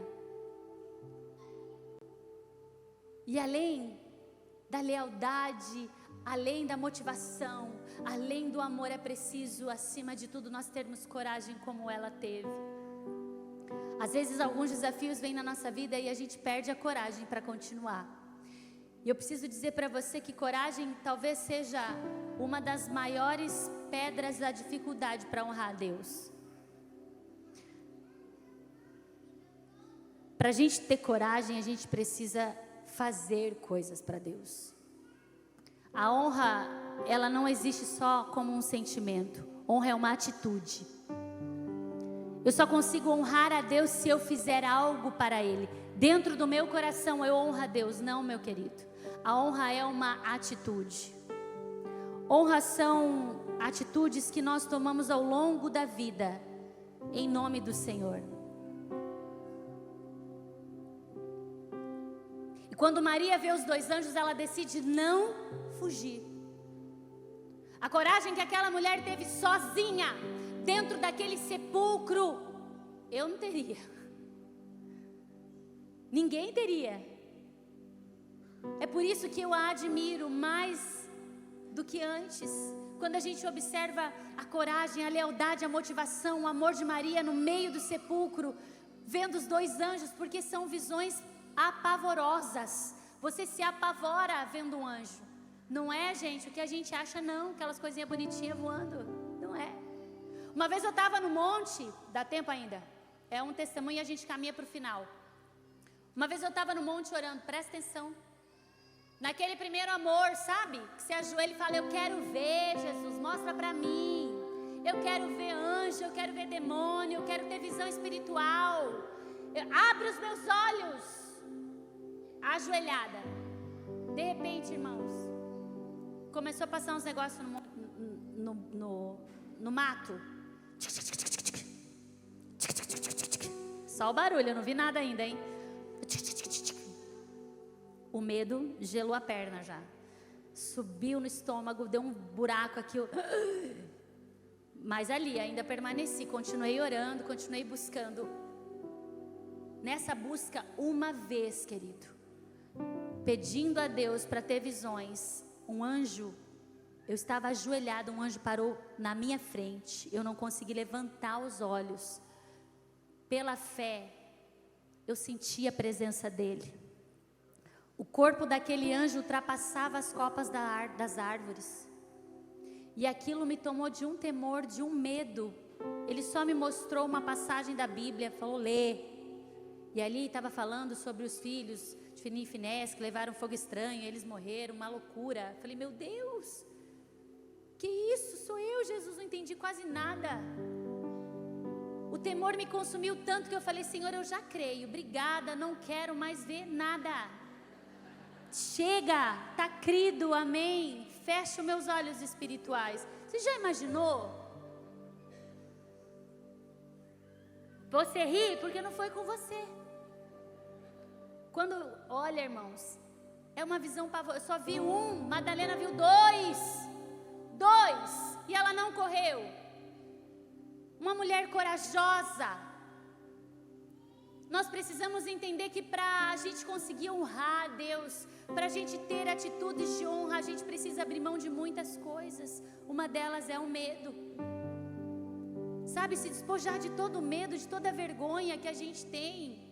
E além da lealdade, além da motivação, além do amor, é preciso, acima de tudo, nós termos coragem como ela teve. Às vezes alguns desafios vêm na nossa vida e a gente perde a coragem para continuar. E eu preciso dizer para você que coragem talvez seja uma das maiores pedras da dificuldade para honrar a Deus. Para a gente ter coragem, a gente precisa fazer coisas para Deus. A honra, ela não existe só como um sentimento. Honra é uma atitude. Eu só consigo honrar a Deus se eu fizer algo para Ele. Dentro do meu coração eu honro a Deus. Não, meu querido. A honra é uma atitude. Honra são atitudes que nós tomamos ao longo da vida, em nome do Senhor. E quando Maria vê os 2 anjos, ela decide não fugir. A coragem que aquela mulher teve sozinha, dentro daquele sepulcro, eu não teria. Ninguém teria. É por isso que eu a admiro mais do que antes. Quando a gente observa a coragem, a lealdade, a motivação, o amor de Maria no meio do sepulcro, vendo os 2 anjos, porque são visões apavorosas. Você se apavora vendo um anjo. Não é, gente, o que a gente acha, não, aquelas coisinhas bonitinhas voando. Não é. Uma vez eu estava no monte, dá tempo ainda, é um testemunho e a gente caminha para o final. Uma vez eu estava no monte orando, presta atenção. Naquele primeiro amor, sabe? Que você ajoelha e fala, eu quero ver, Jesus, mostra para mim. Eu quero ver anjo, eu quero ver demônio, eu quero ter visão espiritual. Abre os meus olhos. Ajoelhada. De repente, irmãos, começou a passar uns negócios no mato. Só o barulho, eu não vi nada ainda, hein? O medo gelou a perna já. Subiu no estômago, deu um buraco aqui. Mas ali ainda permaneci, continuei orando, continuei buscando. Nessa busca, uma vez, querido, pedindo a Deus para ter visões, um anjo, eu estava ajoelhada, um anjo parou na minha frente. Eu não consegui levantar os olhos. Pela fé, eu senti a presença dele. O corpo daquele anjo ultrapassava as copas das árvores. E aquilo me tomou de um temor, de um medo. Ele só me mostrou uma passagem da Bíblia, falou, lê. E ali estava falando sobre os filhos de Ofni e Finéias que levaram fogo estranho, eles morreram, uma loucura. Falei, meu Deus, que isso, sou eu, Jesus, não entendi quase nada. O temor me consumiu tanto que eu falei, Senhor, eu já creio, obrigada, não quero mais ver nada. Chega, está crido, amém. Fecha os meus olhos espirituais. Você já imaginou? Você ri porque não foi com você. Quando, olha, irmãos, é uma visão pavorosa. Eu só vi um, Madalena viu dois, e ela não correu. Uma mulher corajosa. Nós precisamos entender que para a gente conseguir honrar a Deus, para a gente ter atitudes de honra, a gente precisa abrir mão de muitas coisas. Uma delas é o medo. Sabe, se despojar de todo o medo, de toda a vergonha que a gente tem.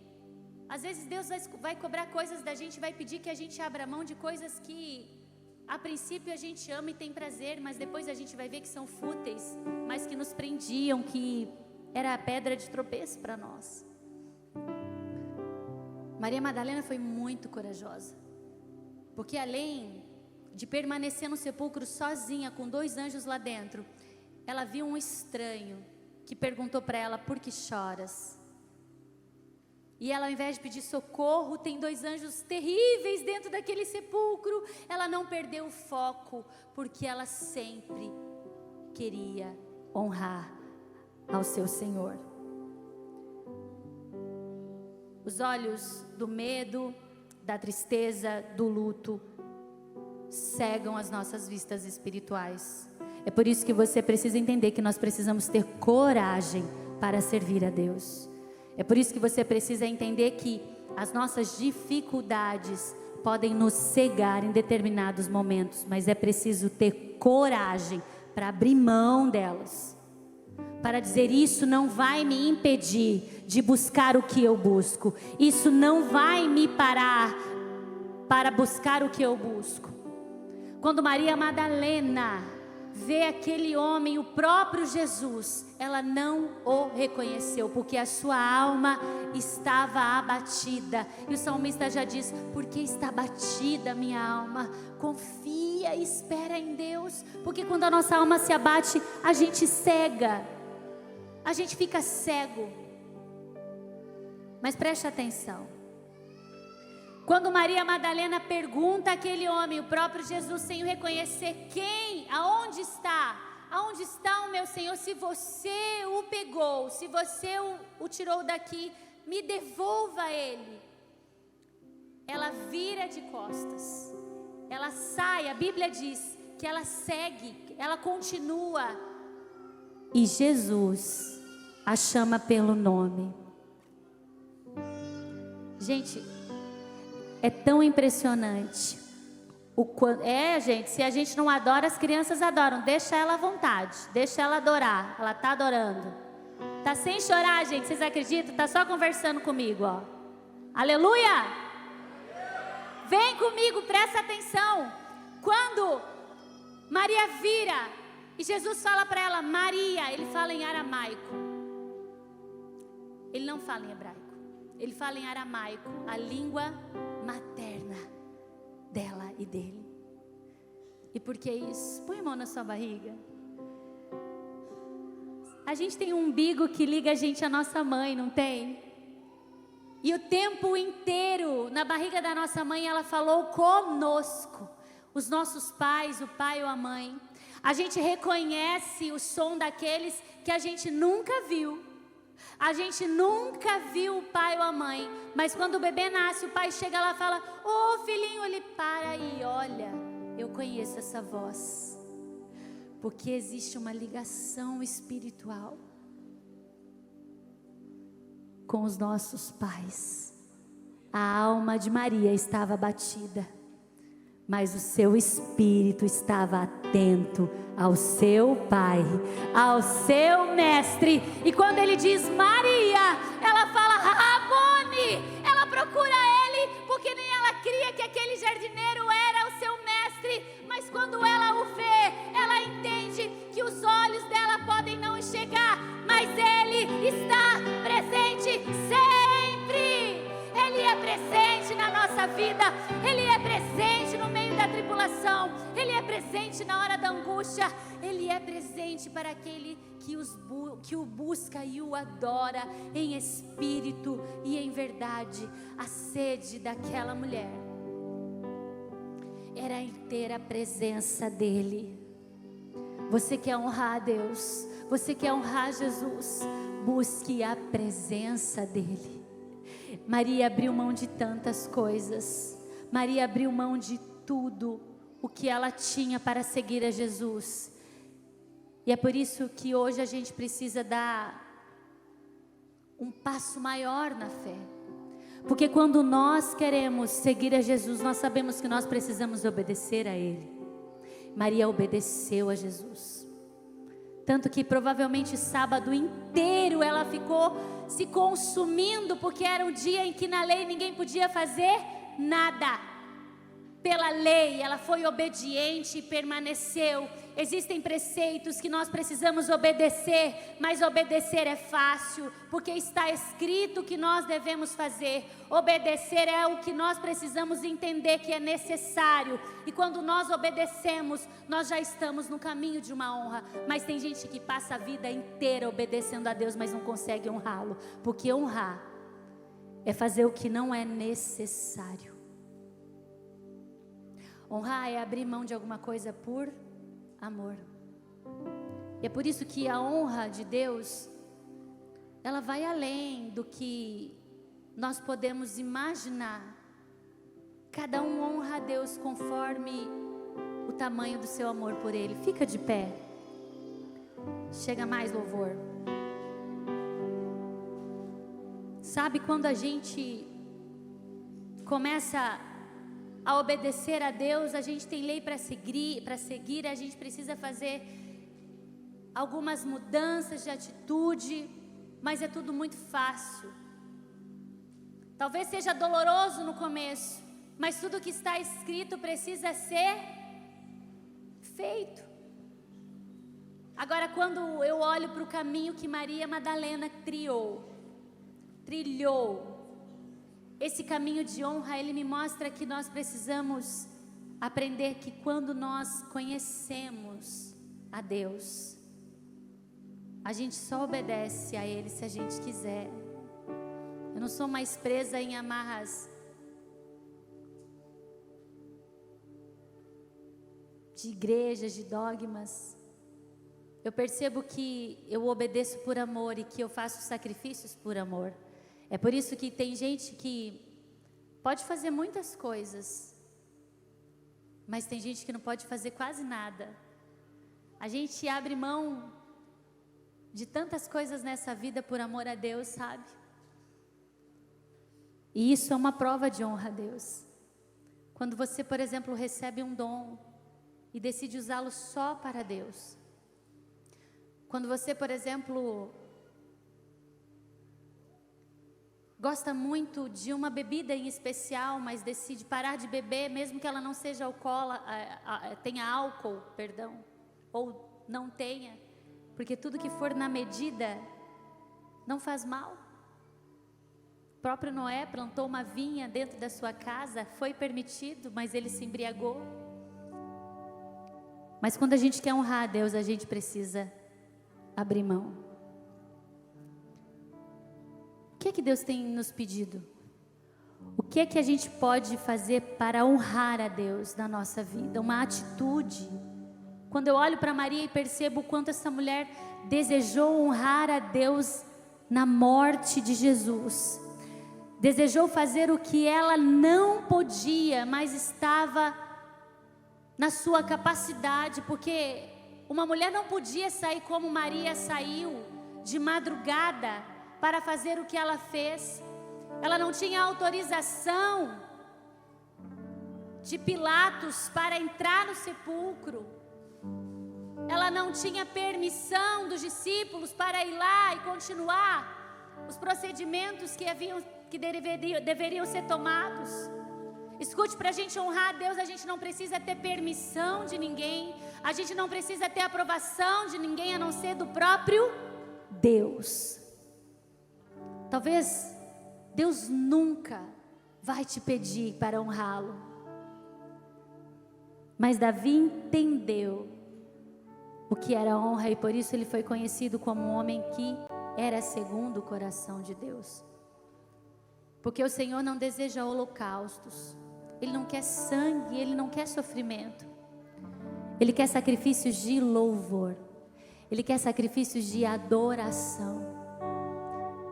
Às vezes Deus vai cobrar coisas da gente, vai pedir que a gente abra mão de coisas que a princípio a gente ama e tem prazer, mas depois a gente vai ver que são fúteis, mas que nos prendiam, que era a pedra de tropeço para nós. Maria Madalena foi muito corajosa, porque além de permanecer no sepulcro sozinha, com 2 anjos lá dentro, ela viu um estranho que perguntou para ela, por que choras? E ela, ao invés de pedir socorro, tem 2 anjos terríveis dentro daquele sepulcro. Ela não perdeu o foco, porque ela sempre queria honrar ao seu Senhor. Os olhos do medo, da tristeza, do luto, cegam as nossas vistas espirituais. É por isso que você precisa entender que nós precisamos ter coragem para servir a Deus. É por isso que você precisa entender que as nossas dificuldades podem nos cegar em determinados momentos, mas é preciso ter coragem para abrir mão delas, para dizer, isso não vai me impedir de buscar o que eu busco, isso não vai me parar para buscar o que eu busco. Quando Maria Madalena vê aquele homem, o próprio Jesus, ela não o reconheceu, porque a sua alma estava abatida. E o salmista já diz, porque está abatida minha alma? Confia e espera em Deus, porque quando a nossa alma se abate, a gente cega, a gente fica cego. Mas preste atenção. Quando Maria Madalena pergunta àquele homem, o próprio Jesus, sem o reconhecer, quem, aonde está? Aonde está o meu Senhor? Se você o pegou, se você o tirou daqui, me devolva ele. Ela vira de costas, ela sai, a Bíblia diz que ela segue, ela continua. E Jesus a chama pelo nome. Gente, é tão impressionante. Gente, se a gente não adora, as crianças adoram. Deixa ela à vontade, deixa ela adorar. Ela está adorando. Está sem chorar, gente, vocês acreditam? Está só conversando comigo, ó. Aleluia! Vem comigo, presta atenção. Quando Maria vira e Jesus fala para ela, Maria, ele fala em aramaico. Ele não fala em hebraico. Ele fala em aramaico, a língua materna dela e dele. E por que isso? Põe a mão na sua barriga. A gente tem um umbigo que liga a gente à nossa mãe, não tem? E o tempo inteiro, na barriga da nossa mãe, ela falou conosco. Os nossos pais, o pai ou a mãe. A gente reconhece o som daqueles que a gente nunca viu. A gente nunca viu o pai ou a mãe. Mas quando o bebê nasce, o pai chega lá e fala: ô filhinho, ele para e olha, eu conheço essa voz. Porque existe uma ligação espiritual com os nossos pais. A alma de Maria estava abatida, mas o seu espírito estava atento ao seu pai, ao seu mestre. E quando ele diz Maria, ela fala Rabone. Ela procura ele, porque nem ela cria que aquele jardineiro era o seu mestre. Mas quando ela o vê, ela entende que os olhos dela podem não enxergar, mas ele está presente sempre. Ele é presente na nossa vida. Ele é presente no meio da tribulação. Ele é presente na hora da angústia. Ele é presente para aquele que o busca e o adora em espírito e em verdade. A sede daquela mulher era em ter a presença dele. Você quer honrar a Deus? Você quer honrar Jesus? Busque a presença dele. Maria abriu mão de tantas coisas. Maria abriu mão de tudo o que ela tinha para seguir a Jesus. E é por isso que hoje a gente precisa dar um passo maior na fé. Porque quando nós queremos seguir a Jesus, nós sabemos que nós precisamos obedecer a Ele. Maria obedeceu a Jesus. Tanto que provavelmente sábado inteiro ela ficou se consumindo, porque era um dia em que na lei ninguém podia fazer nada. Pela lei, ela foi obediente e permaneceu. Existem preceitos que nós precisamos obedecer, mas obedecer é fácil, porque está escrito que nós devemos fazer. Obedecer é o que nós precisamos entender que é necessário. E quando nós obedecemos, nós já estamos no caminho de uma honra. Mas tem gente que passa a vida inteira obedecendo a Deus, mas não consegue honrá-lo. Porque honrar é fazer o que não é necessário. Honrar é abrir mão de alguma coisa por amor. E é por isso que a honra de Deus, ela vai além do que nós podemos imaginar. Cada um honra a Deus conforme o tamanho do seu amor por Ele. Fica de pé. Chega mais louvor. Sabe quando a gente começa a obedecer a Deus, a gente tem lei para seguir, a gente precisa fazer algumas mudanças de atitude, mas é tudo muito fácil. Talvez seja doloroso no começo, mas tudo que está escrito precisa ser feito. Agora, quando eu olho para o caminho que Maria Madalena trilhou, esse caminho de honra, ele me mostra que nós precisamos aprender que quando nós conhecemos a Deus, a gente só obedece a Ele se a gente quiser. Eu não sou mais presa em amarras de igrejas, de dogmas. Eu percebo que eu obedeço por amor e que eu faço sacrifícios por amor. É por isso que tem gente que pode fazer muitas coisas, mas tem gente que não pode fazer quase nada. A gente abre mão de tantas coisas nessa vida por amor a Deus, sabe? E isso é uma prova de honra a Deus. Quando você, por exemplo, recebe um dom e decide usá-lo só para Deus. Quando você, por exemplo, gosta muito de uma bebida em especial, mas decide parar de beber, mesmo que ela não seja tenha álcool, ou não tenha, porque tudo que for na medida não faz mal. O próprio Noé plantou uma vinha dentro da sua casa, foi permitido, mas ele se embriagou. Mas quando a gente quer honrar a Deus, a gente precisa abrir mão. que é que Deus tem nos pedido? O que é que a gente pode fazer para honrar a Deus na nossa vida? Uma atitude. Quando eu olho para Maria e percebo o quanto essa mulher desejou honrar a Deus na morte de Jesus, desejou fazer o que ela não podia, mas estava na sua capacidade, porque uma mulher não podia sair como Maria saiu, de madrugada, para fazer o que ela fez. Ela não tinha autorização de Pilatos para entrar no sepulcro. Ela não tinha permissão dos discípulos para ir lá e continuar os procedimentos que deveriam ser tomados. Escute, para a gente honrar a Deus, a gente não precisa ter permissão de ninguém. A gente não precisa ter aprovação de ninguém, a não ser do próprio Deus. Talvez Deus nunca vai te pedir para honrá-lo. Mas Davi entendeu o que era honra, e por isso ele foi conhecido como um homem que era segundo o coração de Deus. Porque o Senhor não deseja holocaustos, Ele não quer sangue, Ele não quer sofrimento. Ele quer sacrifícios de louvor, Ele quer sacrifícios de adoração.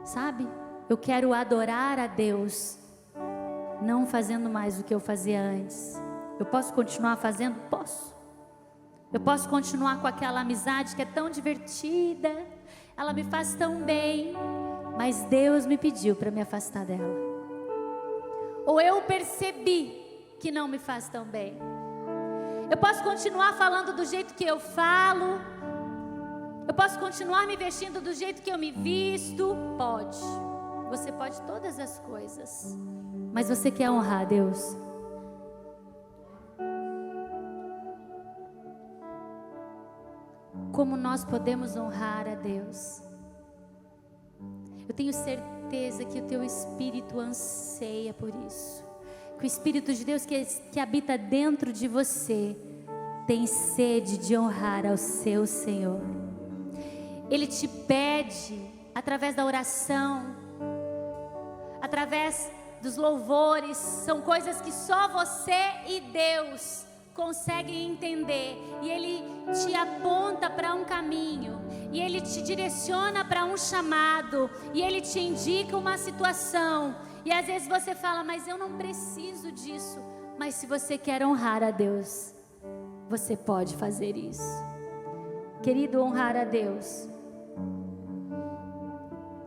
Sabe, eu quero adorar a Deus, não fazendo mais o que eu fazia antes. Eu posso continuar fazendo? Posso. Eu posso continuar com aquela amizade que é tão divertida, ela me faz tão bem, mas Deus me pediu para me afastar dela. Ou eu percebi que não me faz tão bem. Eu posso continuar falando do jeito que eu falo, eu posso continuar me vestindo do jeito que eu me visto. Pode, você pode todas as coisas, mas você quer honrar a Deus? Como nós podemos honrar a Deus? Eu tenho certeza que o teu espírito anseia por isso, que o Espírito de Deus que habita dentro de você tem sede de honrar ao seu Senhor. Ele te pede através da oração, através dos louvores. São coisas que só você e Deus conseguem entender, e Ele te aponta para um caminho, e Ele te direciona para um chamado, e Ele te indica uma situação, e às vezes você fala, mas eu não preciso disso. Mas se você quer honrar a Deus, você pode fazer isso. Querido, honrar a Deus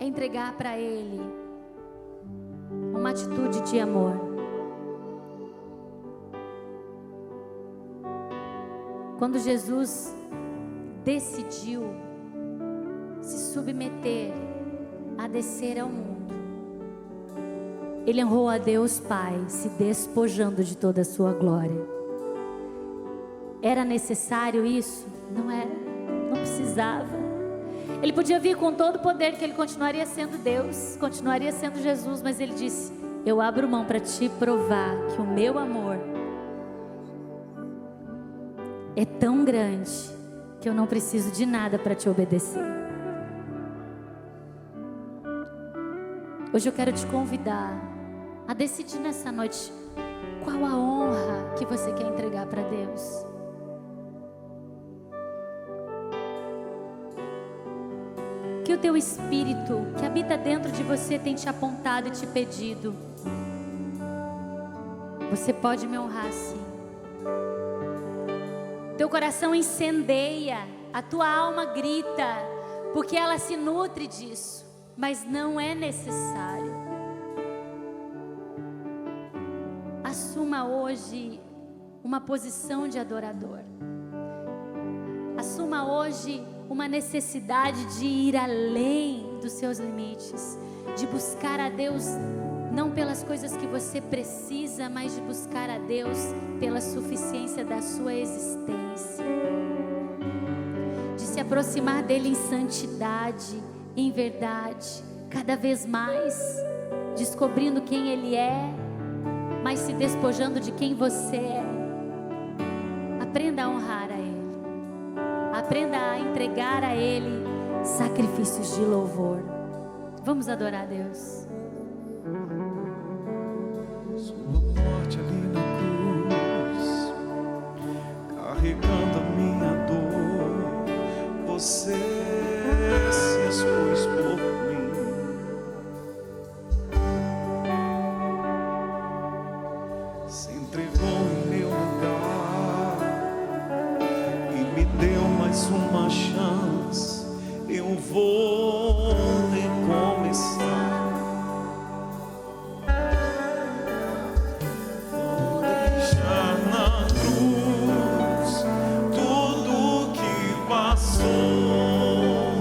é entregar para Ele uma atitude de amor. Quando Jesus decidiu se submeter a descer ao mundo, Ele honrou a Deus Pai, se despojando de toda a sua glória. Era necessário isso? Não era, não precisava. Ele podia vir com todo o poder, que Ele continuaria sendo Deus, continuaria sendo Jesus, mas Ele disse, eu abro mão para te provar que o meu amor é tão grande que eu não preciso de nada para te obedecer. Hoje eu quero te convidar a decidir nessa noite qual a honra que você quer entregar para Deus. Que o teu espírito que habita dentro de você tem te apontado e te pedido. Você pode me honrar sim. Teu coração incendeia, a tua alma grita, porque ela se nutre disso, mas não é necessário. Assuma hoje uma posição de adorador. Assuma hoje uma necessidade de ir além dos seus limites, de buscar a Deus não pelas coisas que você precisa, mas de buscar a Deus pela suficiência da sua existência, de se aproximar dEle em santidade, em verdade, cada vez mais, descobrindo quem Ele é, mas se despojando de quem você é. Aprenda a honrar a Ele, aprenda a entregar a Ele sacrifícios de louvor. Vamos adorar a Deus. Sua morte ali na cruz, carregando a minha dor, você se expôs por mim. Se entregou em meu lugar e me deu mais uma chance. Eu vou recomeçar. Vou deixar na cruz tudo que passou,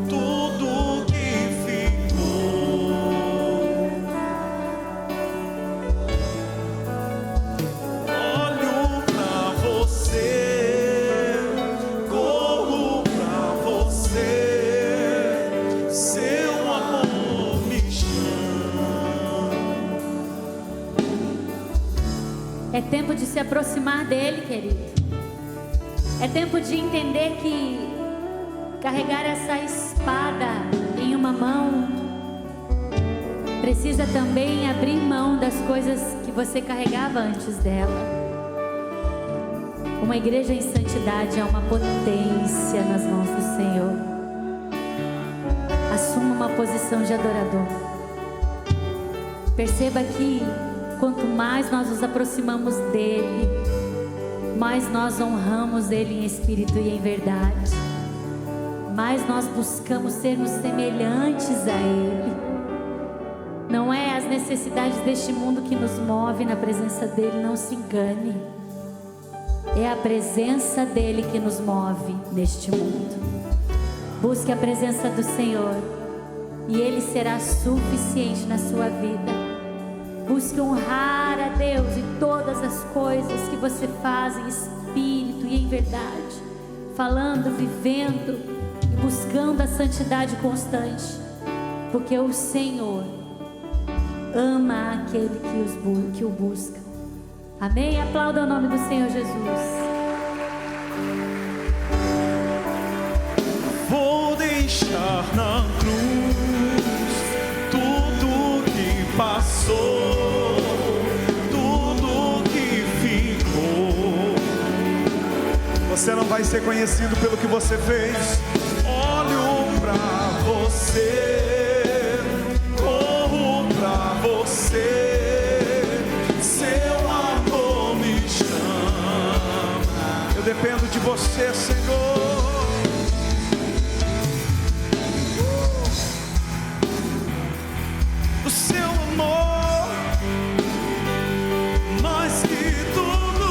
tudo que ficou. Olho pra você, corro pra você, seu amor me chama. É tempo de se aproximar dele, querido. É tempo de entender que carregar essa espada em uma mão precisa também abrir mão das coisas que você carregava antes dela. Uma igreja em santidade é uma potência nas mãos do Senhor. Assuma uma posição de adorador. Perceba que quanto mais nós nos aproximamos dele, mais nós honramos ele em espírito e em verdade, mais nós buscamos sermos semelhantes a ele. Não é as necessidades deste mundo que nos move na presença dele, não se engane. É a presença dele que nos move neste mundo. Busque a presença do Senhor e ele será suficiente na sua vida. Busque honrar a Deus em todas as coisas que você faz em espírito e em verdade, falando, vivendo e buscando a santidade constante, porque o Senhor ama aquele que o busca. Amém? Aplauda o nome do Senhor Jesus. Vou deixar na cruz tudo que passou, tudo que ficou. Você não vai ser conhecido pelo que você fez. Olho pra você, corro pra você, seu amor me chama. Eu dependo de você, Senhor. O seu amor, mais que tudo,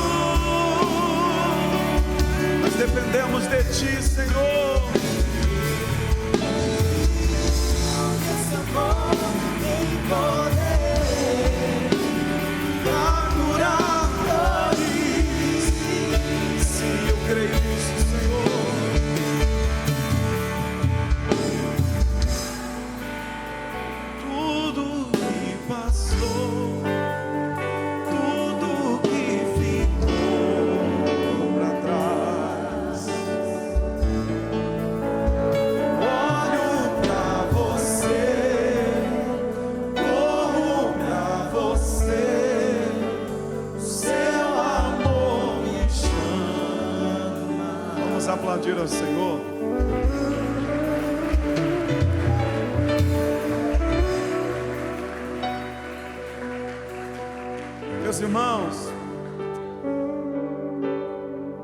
nós dependemos de ti, Senhor. Esse amor tem poder pra curar dores. Sim, eu creio nisso, Senhor. Tudo que passou, tudo que ficou pra trás. Olho pra você, corro pra você, seu amor me chama. Vamos aplaudir ao Senhor. Meus irmãos,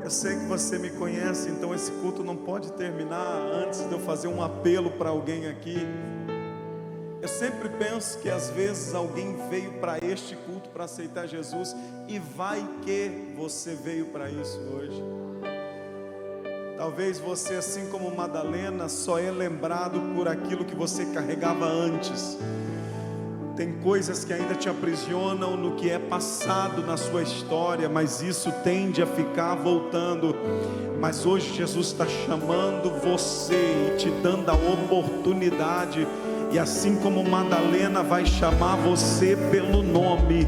eu sei que você me conhece, então esse culto não pode terminar antes de eu fazer um apelo para alguém aqui. Eu sempre penso que às vezes alguém veio para este culto para aceitar Jesus, e vai que você veio para isso hoje. Talvez você, assim como Madalena, só é lembrado por aquilo que você carregava antes. Tem coisas que ainda te aprisionam no que é passado na sua história, mas isso tende a ficar voltando. Mas hoje Jesus está chamando você e te dando a oportunidade. E assim como Madalena vai chamar você pelo nome,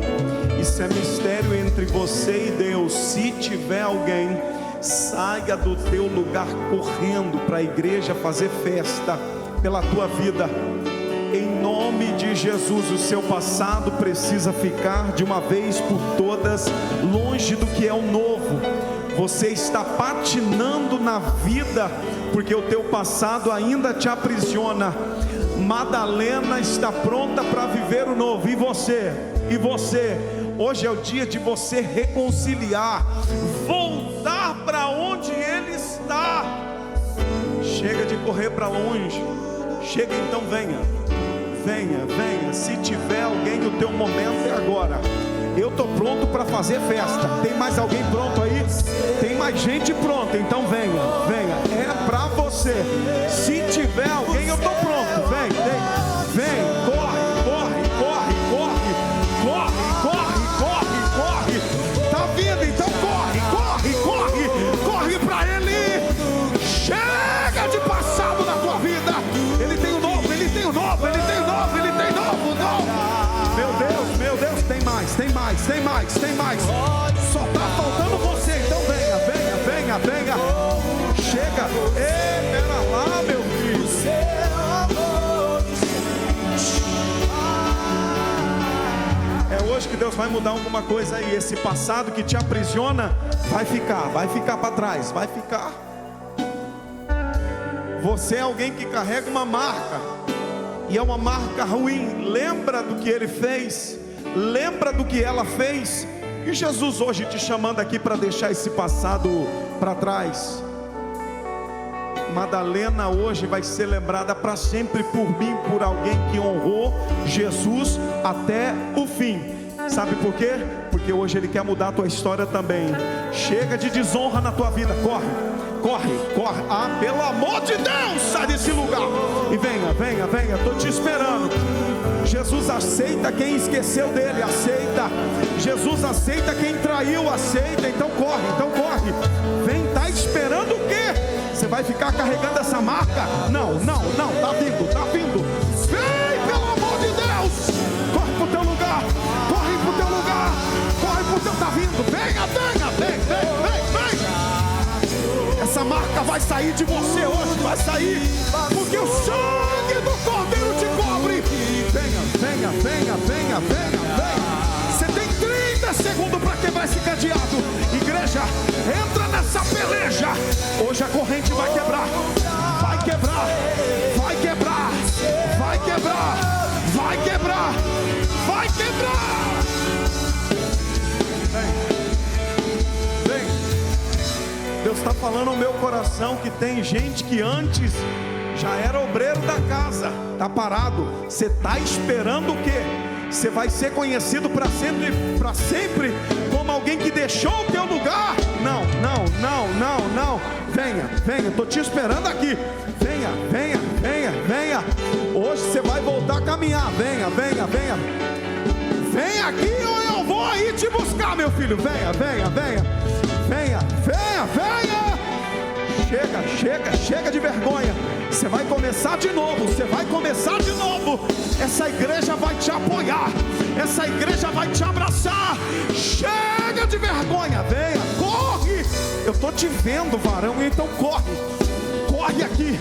isso é mistério entre você e Deus. Se tiver alguém, saia do teu lugar correndo para a igreja fazer festa pela tua vida. Em nome de Jesus, o seu passado precisa ficar de uma vez por todas longe do que é o novo. Você está patinando na vida porque o teu passado ainda te aprisiona. Madalena está pronta para viver o novo. E você? E você? Hoje é o dia de você reconciliar, voltar para onde ele está. Chega de correr para longe. Chega, então venha. Venha, venha. Se tiver alguém, o teu momento é agora. Eu estou pronto para fazer festa. Tem mais alguém pronto aí? Tem mais gente pronta, então venha, venha. É para você. Se tiver alguém, eu estou pronto. Vem, vem, vem. Corre, corre, corre, corre. Corre, corre, corre, corre. Tá vindo, então corre, corre, corre. Corre para ele. Chega de passado na tua vida. Ele tem o novo, ele tem o novo, ele tem o novo, ele tem novo, novo. Meu Deus, tem mais, tem mais, tem mais, tem mais. Só está faltando você, então venha, venha, venha, venha. Chega, pera lá, meu filho. É hoje que Deus vai mudar alguma coisa aí. Esse passado que te aprisiona vai ficar para trás, vai ficar. Você é alguém que carrega uma marca, e é uma marca ruim. Lembra do que ele fez, lembra do que ela fez. E Jesus hoje te chamando aqui para deixar esse passado para trás. Madalena hoje vai ser lembrada para sempre por mim, por alguém que honrou Jesus até o fim. Sabe por quê? Porque hoje ele quer mudar a tua história também. Chega de desonra na tua vida. Corre, corre, corre. Ah, pelo amor de Deus, sai desse lugar e venha, venha, venha. Estou te esperando. Jesus aceita quem esqueceu dele, aceita. Jesus aceita quem traiu, aceita. Então corre, então corre. Vem, tá esperando o quê? Você vai ficar carregando essa marca? Não, não, não, tá vindo, tá vindo. Vem, pelo amor de Deus. Corre pro teu lugar, corre pro teu lugar, corre pro teu, tá vindo. Venha, venha, vem, vem, vem, vem. Essa marca vai sair de você hoje, vai sair, porque o sangue do Cordeiro te cobre. Venha, venha, venha, venha, venha, venha. Você tem 30 segundos para quebrar esse cadeado. Igreja, entra nessa peleja. Hoje a corrente vai quebrar. Vai quebrar. Vai quebrar. Vai quebrar. Vai quebrar. Vai quebrar. Vem. Vem. Deus está falando ao meu coração que tem gente que antes já era obreiro da casa, está parado. Você está esperando o quê? Você vai ser conhecido para sempre como alguém que deixou o teu lugar? Não, não, não, não, não. Venha, venha, estou te esperando aqui. Venha, venha, venha, venha. Hoje você vai voltar a caminhar. Venha, venha, venha. Venha aqui ou eu vou aí te buscar, meu filho. Venha, venha, venha. Venha, venha, venha. Chega, chega, chega de vergonha. Você vai começar de novo, você vai começar de novo. Essa igreja vai te apoiar, essa igreja vai te abraçar. Chega de vergonha, venha, corre. Eu estou te vendo, varão, então corre. Corre aqui.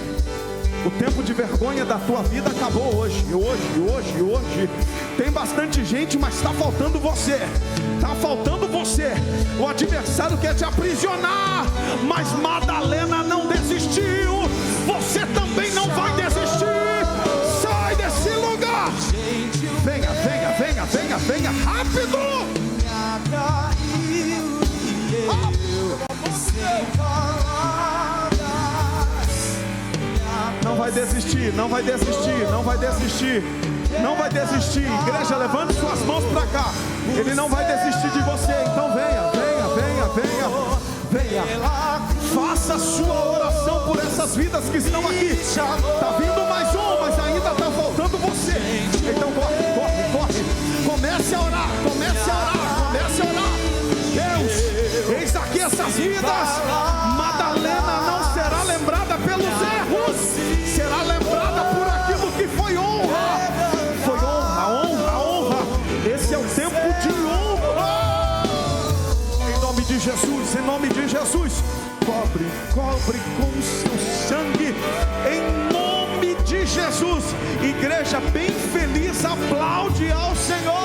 O tempo de vergonha da tua vida acabou hoje. Hoje. Tem bastante gente, mas está faltando você. Está faltando você. O adversário quer te aprisionar, mas Madalena não desistiu. Você também não vai desistir. Sai desse lugar. Venha, venha, venha, venha, venha. Rápido. Não vai desistir, não vai desistir, não vai desistir. Não vai desistir. Igreja, levante suas mãos para cá. Ele não vai desistir de você. Então venha, venha, venha, venha, venha. Faça a sua oração por essas vidas que estão aqui. Está vindo mais um, mas ainda está faltando você. Então corre, corre, corre. Comece a orar, comece a orar, comece a orar. Deus, eis aqui essas vidas. Madalena não será lembrada pelos erros, será lembrada por aquilo que foi honra. Foi honra, honra, honra. Esse é o tempo de honra. Em nome de Jesus, em nome de Jesus. Cobre, cobre com o seu sangue. Em nome de Jesus. Igreja bem feliz. mais, aplaude ao Senhor.